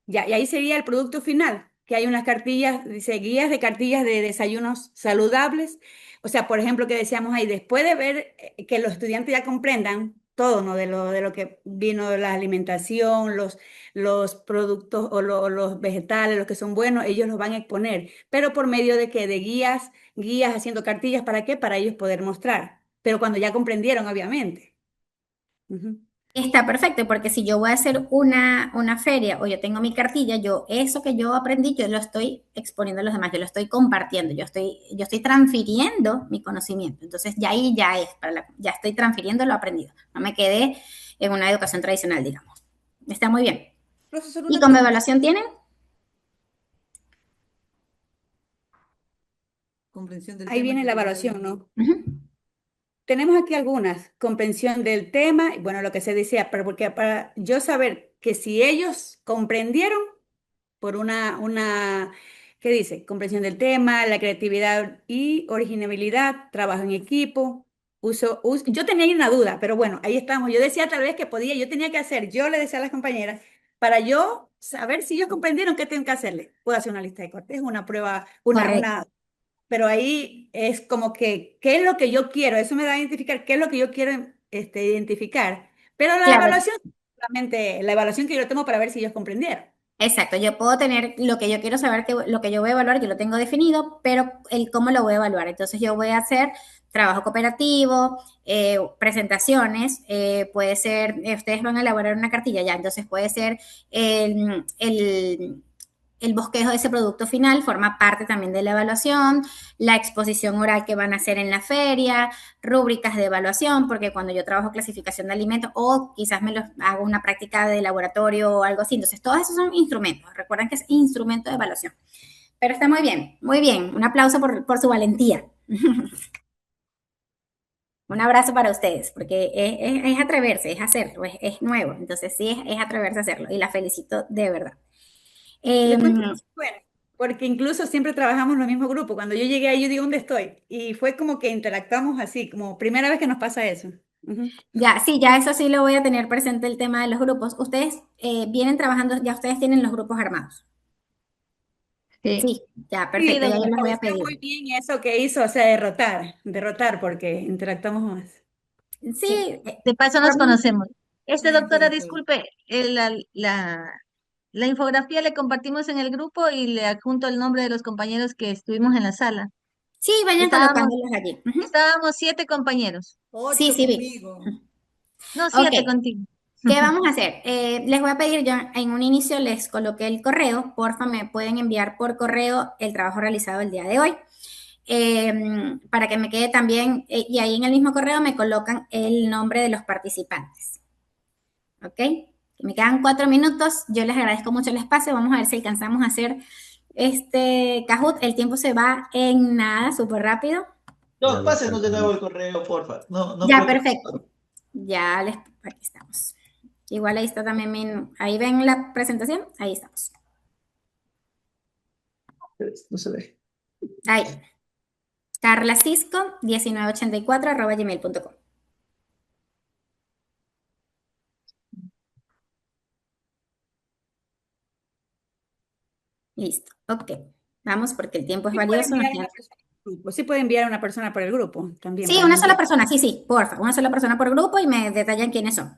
ya, y ahí sería el producto final, que hay unas cartillas, dice guías de cartillas de desayunos saludables. O sea, por ejemplo, que decíamos ahí, después de ver que los estudiantes ya comprendan todo, ¿no? De lo que vino de la alimentación, los productos o los vegetales, los que son buenos, ellos los van a exponer, pero por medio de que de guías haciendo cartillas, ¿para qué? Para ellos poder mostrar, pero cuando ya comprendieron, obviamente. Ujú. Está perfecto, porque si yo voy a hacer una feria o yo tengo mi cartilla, yo eso que yo aprendí, yo lo estoy exponiendo a los demás, yo lo estoy compartiendo, yo estoy transfiriendo mi conocimiento. Entonces ya ahí ya es, ya estoy transfiriendo lo aprendido. No me quedé en una educación tradicional, digamos. Está muy bien. Profesor, ¿Y una como pregunta. evaluación tienen? Comprensión del Ahí tema. viene la evaluación, ¿no? Ujú. Tenemos aquí algunas, comprensión del tema, y bueno, lo que se decía, pero porque para yo saber que si ellos comprendieron por ¿qué dice? Comprensión del tema, la creatividad y originalidad, trabajo en equipo, yo tenía ahí una duda, pero bueno, ahí estamos. Yo decía tal vez que podía, yo tenía que hacer, yo le decía a las compañeras, para yo saber si ellos comprendieron qué tengo que hacerle. Puedo hacer una lista de cortes, una prueba, Correcto. pero ahí es como que, ¿qué es lo que yo quiero? Eso me da a identificar qué es lo que yo quiero identificar. Pero la Claro, evaluación, solamente la evaluación que yo tomo para ver si ellos comprendieron. exacto. Yo puedo tener lo que yo quiero saber, que lo que yo voy a evaluar, yo lo tengo definido, pero el cómo lo voy a evaluar. Entonces yo voy a hacer trabajo cooperativo, presentaciones, puede ser, ustedes van a elaborar una cartilla ya, entonces puede ser el bosquejo de ese producto final, forma parte también de la evaluación, la exposición oral que van a hacer en la feria, rúbricas de evaluación, porque cuando yo trabajo clasificación de alimentos o quizás hago una práctica de laboratorio o algo así, entonces todos esos son instrumentos, recuerden que es instrumento de evaluación. Pero está muy bien, un aplauso por su valentía. Un abrazo para ustedes, porque es atreverse, es hacerlo, es nuevo, entonces sí, es atreverse a hacerlo y la felicito de verdad. Les cuento, Em, bueno, porque incluso siempre trabajamos en el mismo grupo. Cuando yo llegué ahí, yo digo, ¿dónde estoy? Y fue como que interactuamos así, como primera vez que nos pasa eso. Ujú. Ya, sí, ya eso sí lo voy a tener presente el tema de los grupos. Ustedes vienen trabajando, ya ustedes tienen los grupos armados. Sí. Sí, ya, Sí, perfecto, ya yo me les voy a pareció pedir. muy bien eso que hizo, o sea, derrotar, porque interactuamos más. Sí, De paso nos vamos- conocemos. Doctora, Perfecto. disculpe, la infografía le compartimos en el grupo y le adjunto el nombre de los compañeros que estuvimos en la sala. sí, vayan Estábamos, colocándolos allí. Ujú. estábamos 7 compañeros. Sí, 8 sí, vi. conmigo. No, Ok, 7 contigo. ¿qué vamos a hacer? Les voy a pedir, yo en un inicio les coloqué el correo, porfa, me pueden enviar por correo el trabajo realizado el día de hoy, para que me quede también, y ahí en el mismo correo me colocan el nombre de los participantes. ¿Ok? Me quedan 4 minutos, yo les agradezco mucho el espacio, vamos a ver si alcanzamos a hacer este Kahoot, el tiempo se va en nada, súper rápido. No, pásenos de nuevo el correo, porfa. No, no Ya, creo que- perfecto. Ya les, aquí estamos. Igual ahí está también ahí ven la presentación, ahí estamos. No se ve. Ahí. carlacisco1984@gmail.com. Listo, ok. Vamos porque el tiempo es Sí puede valioso. enviar una persona por el grupo. Sí puede enviar una persona por el grupo también. Sí, para una no sola enviar- persona, sí, sí, porfa. Una sola persona por grupo y me detallan quiénes son.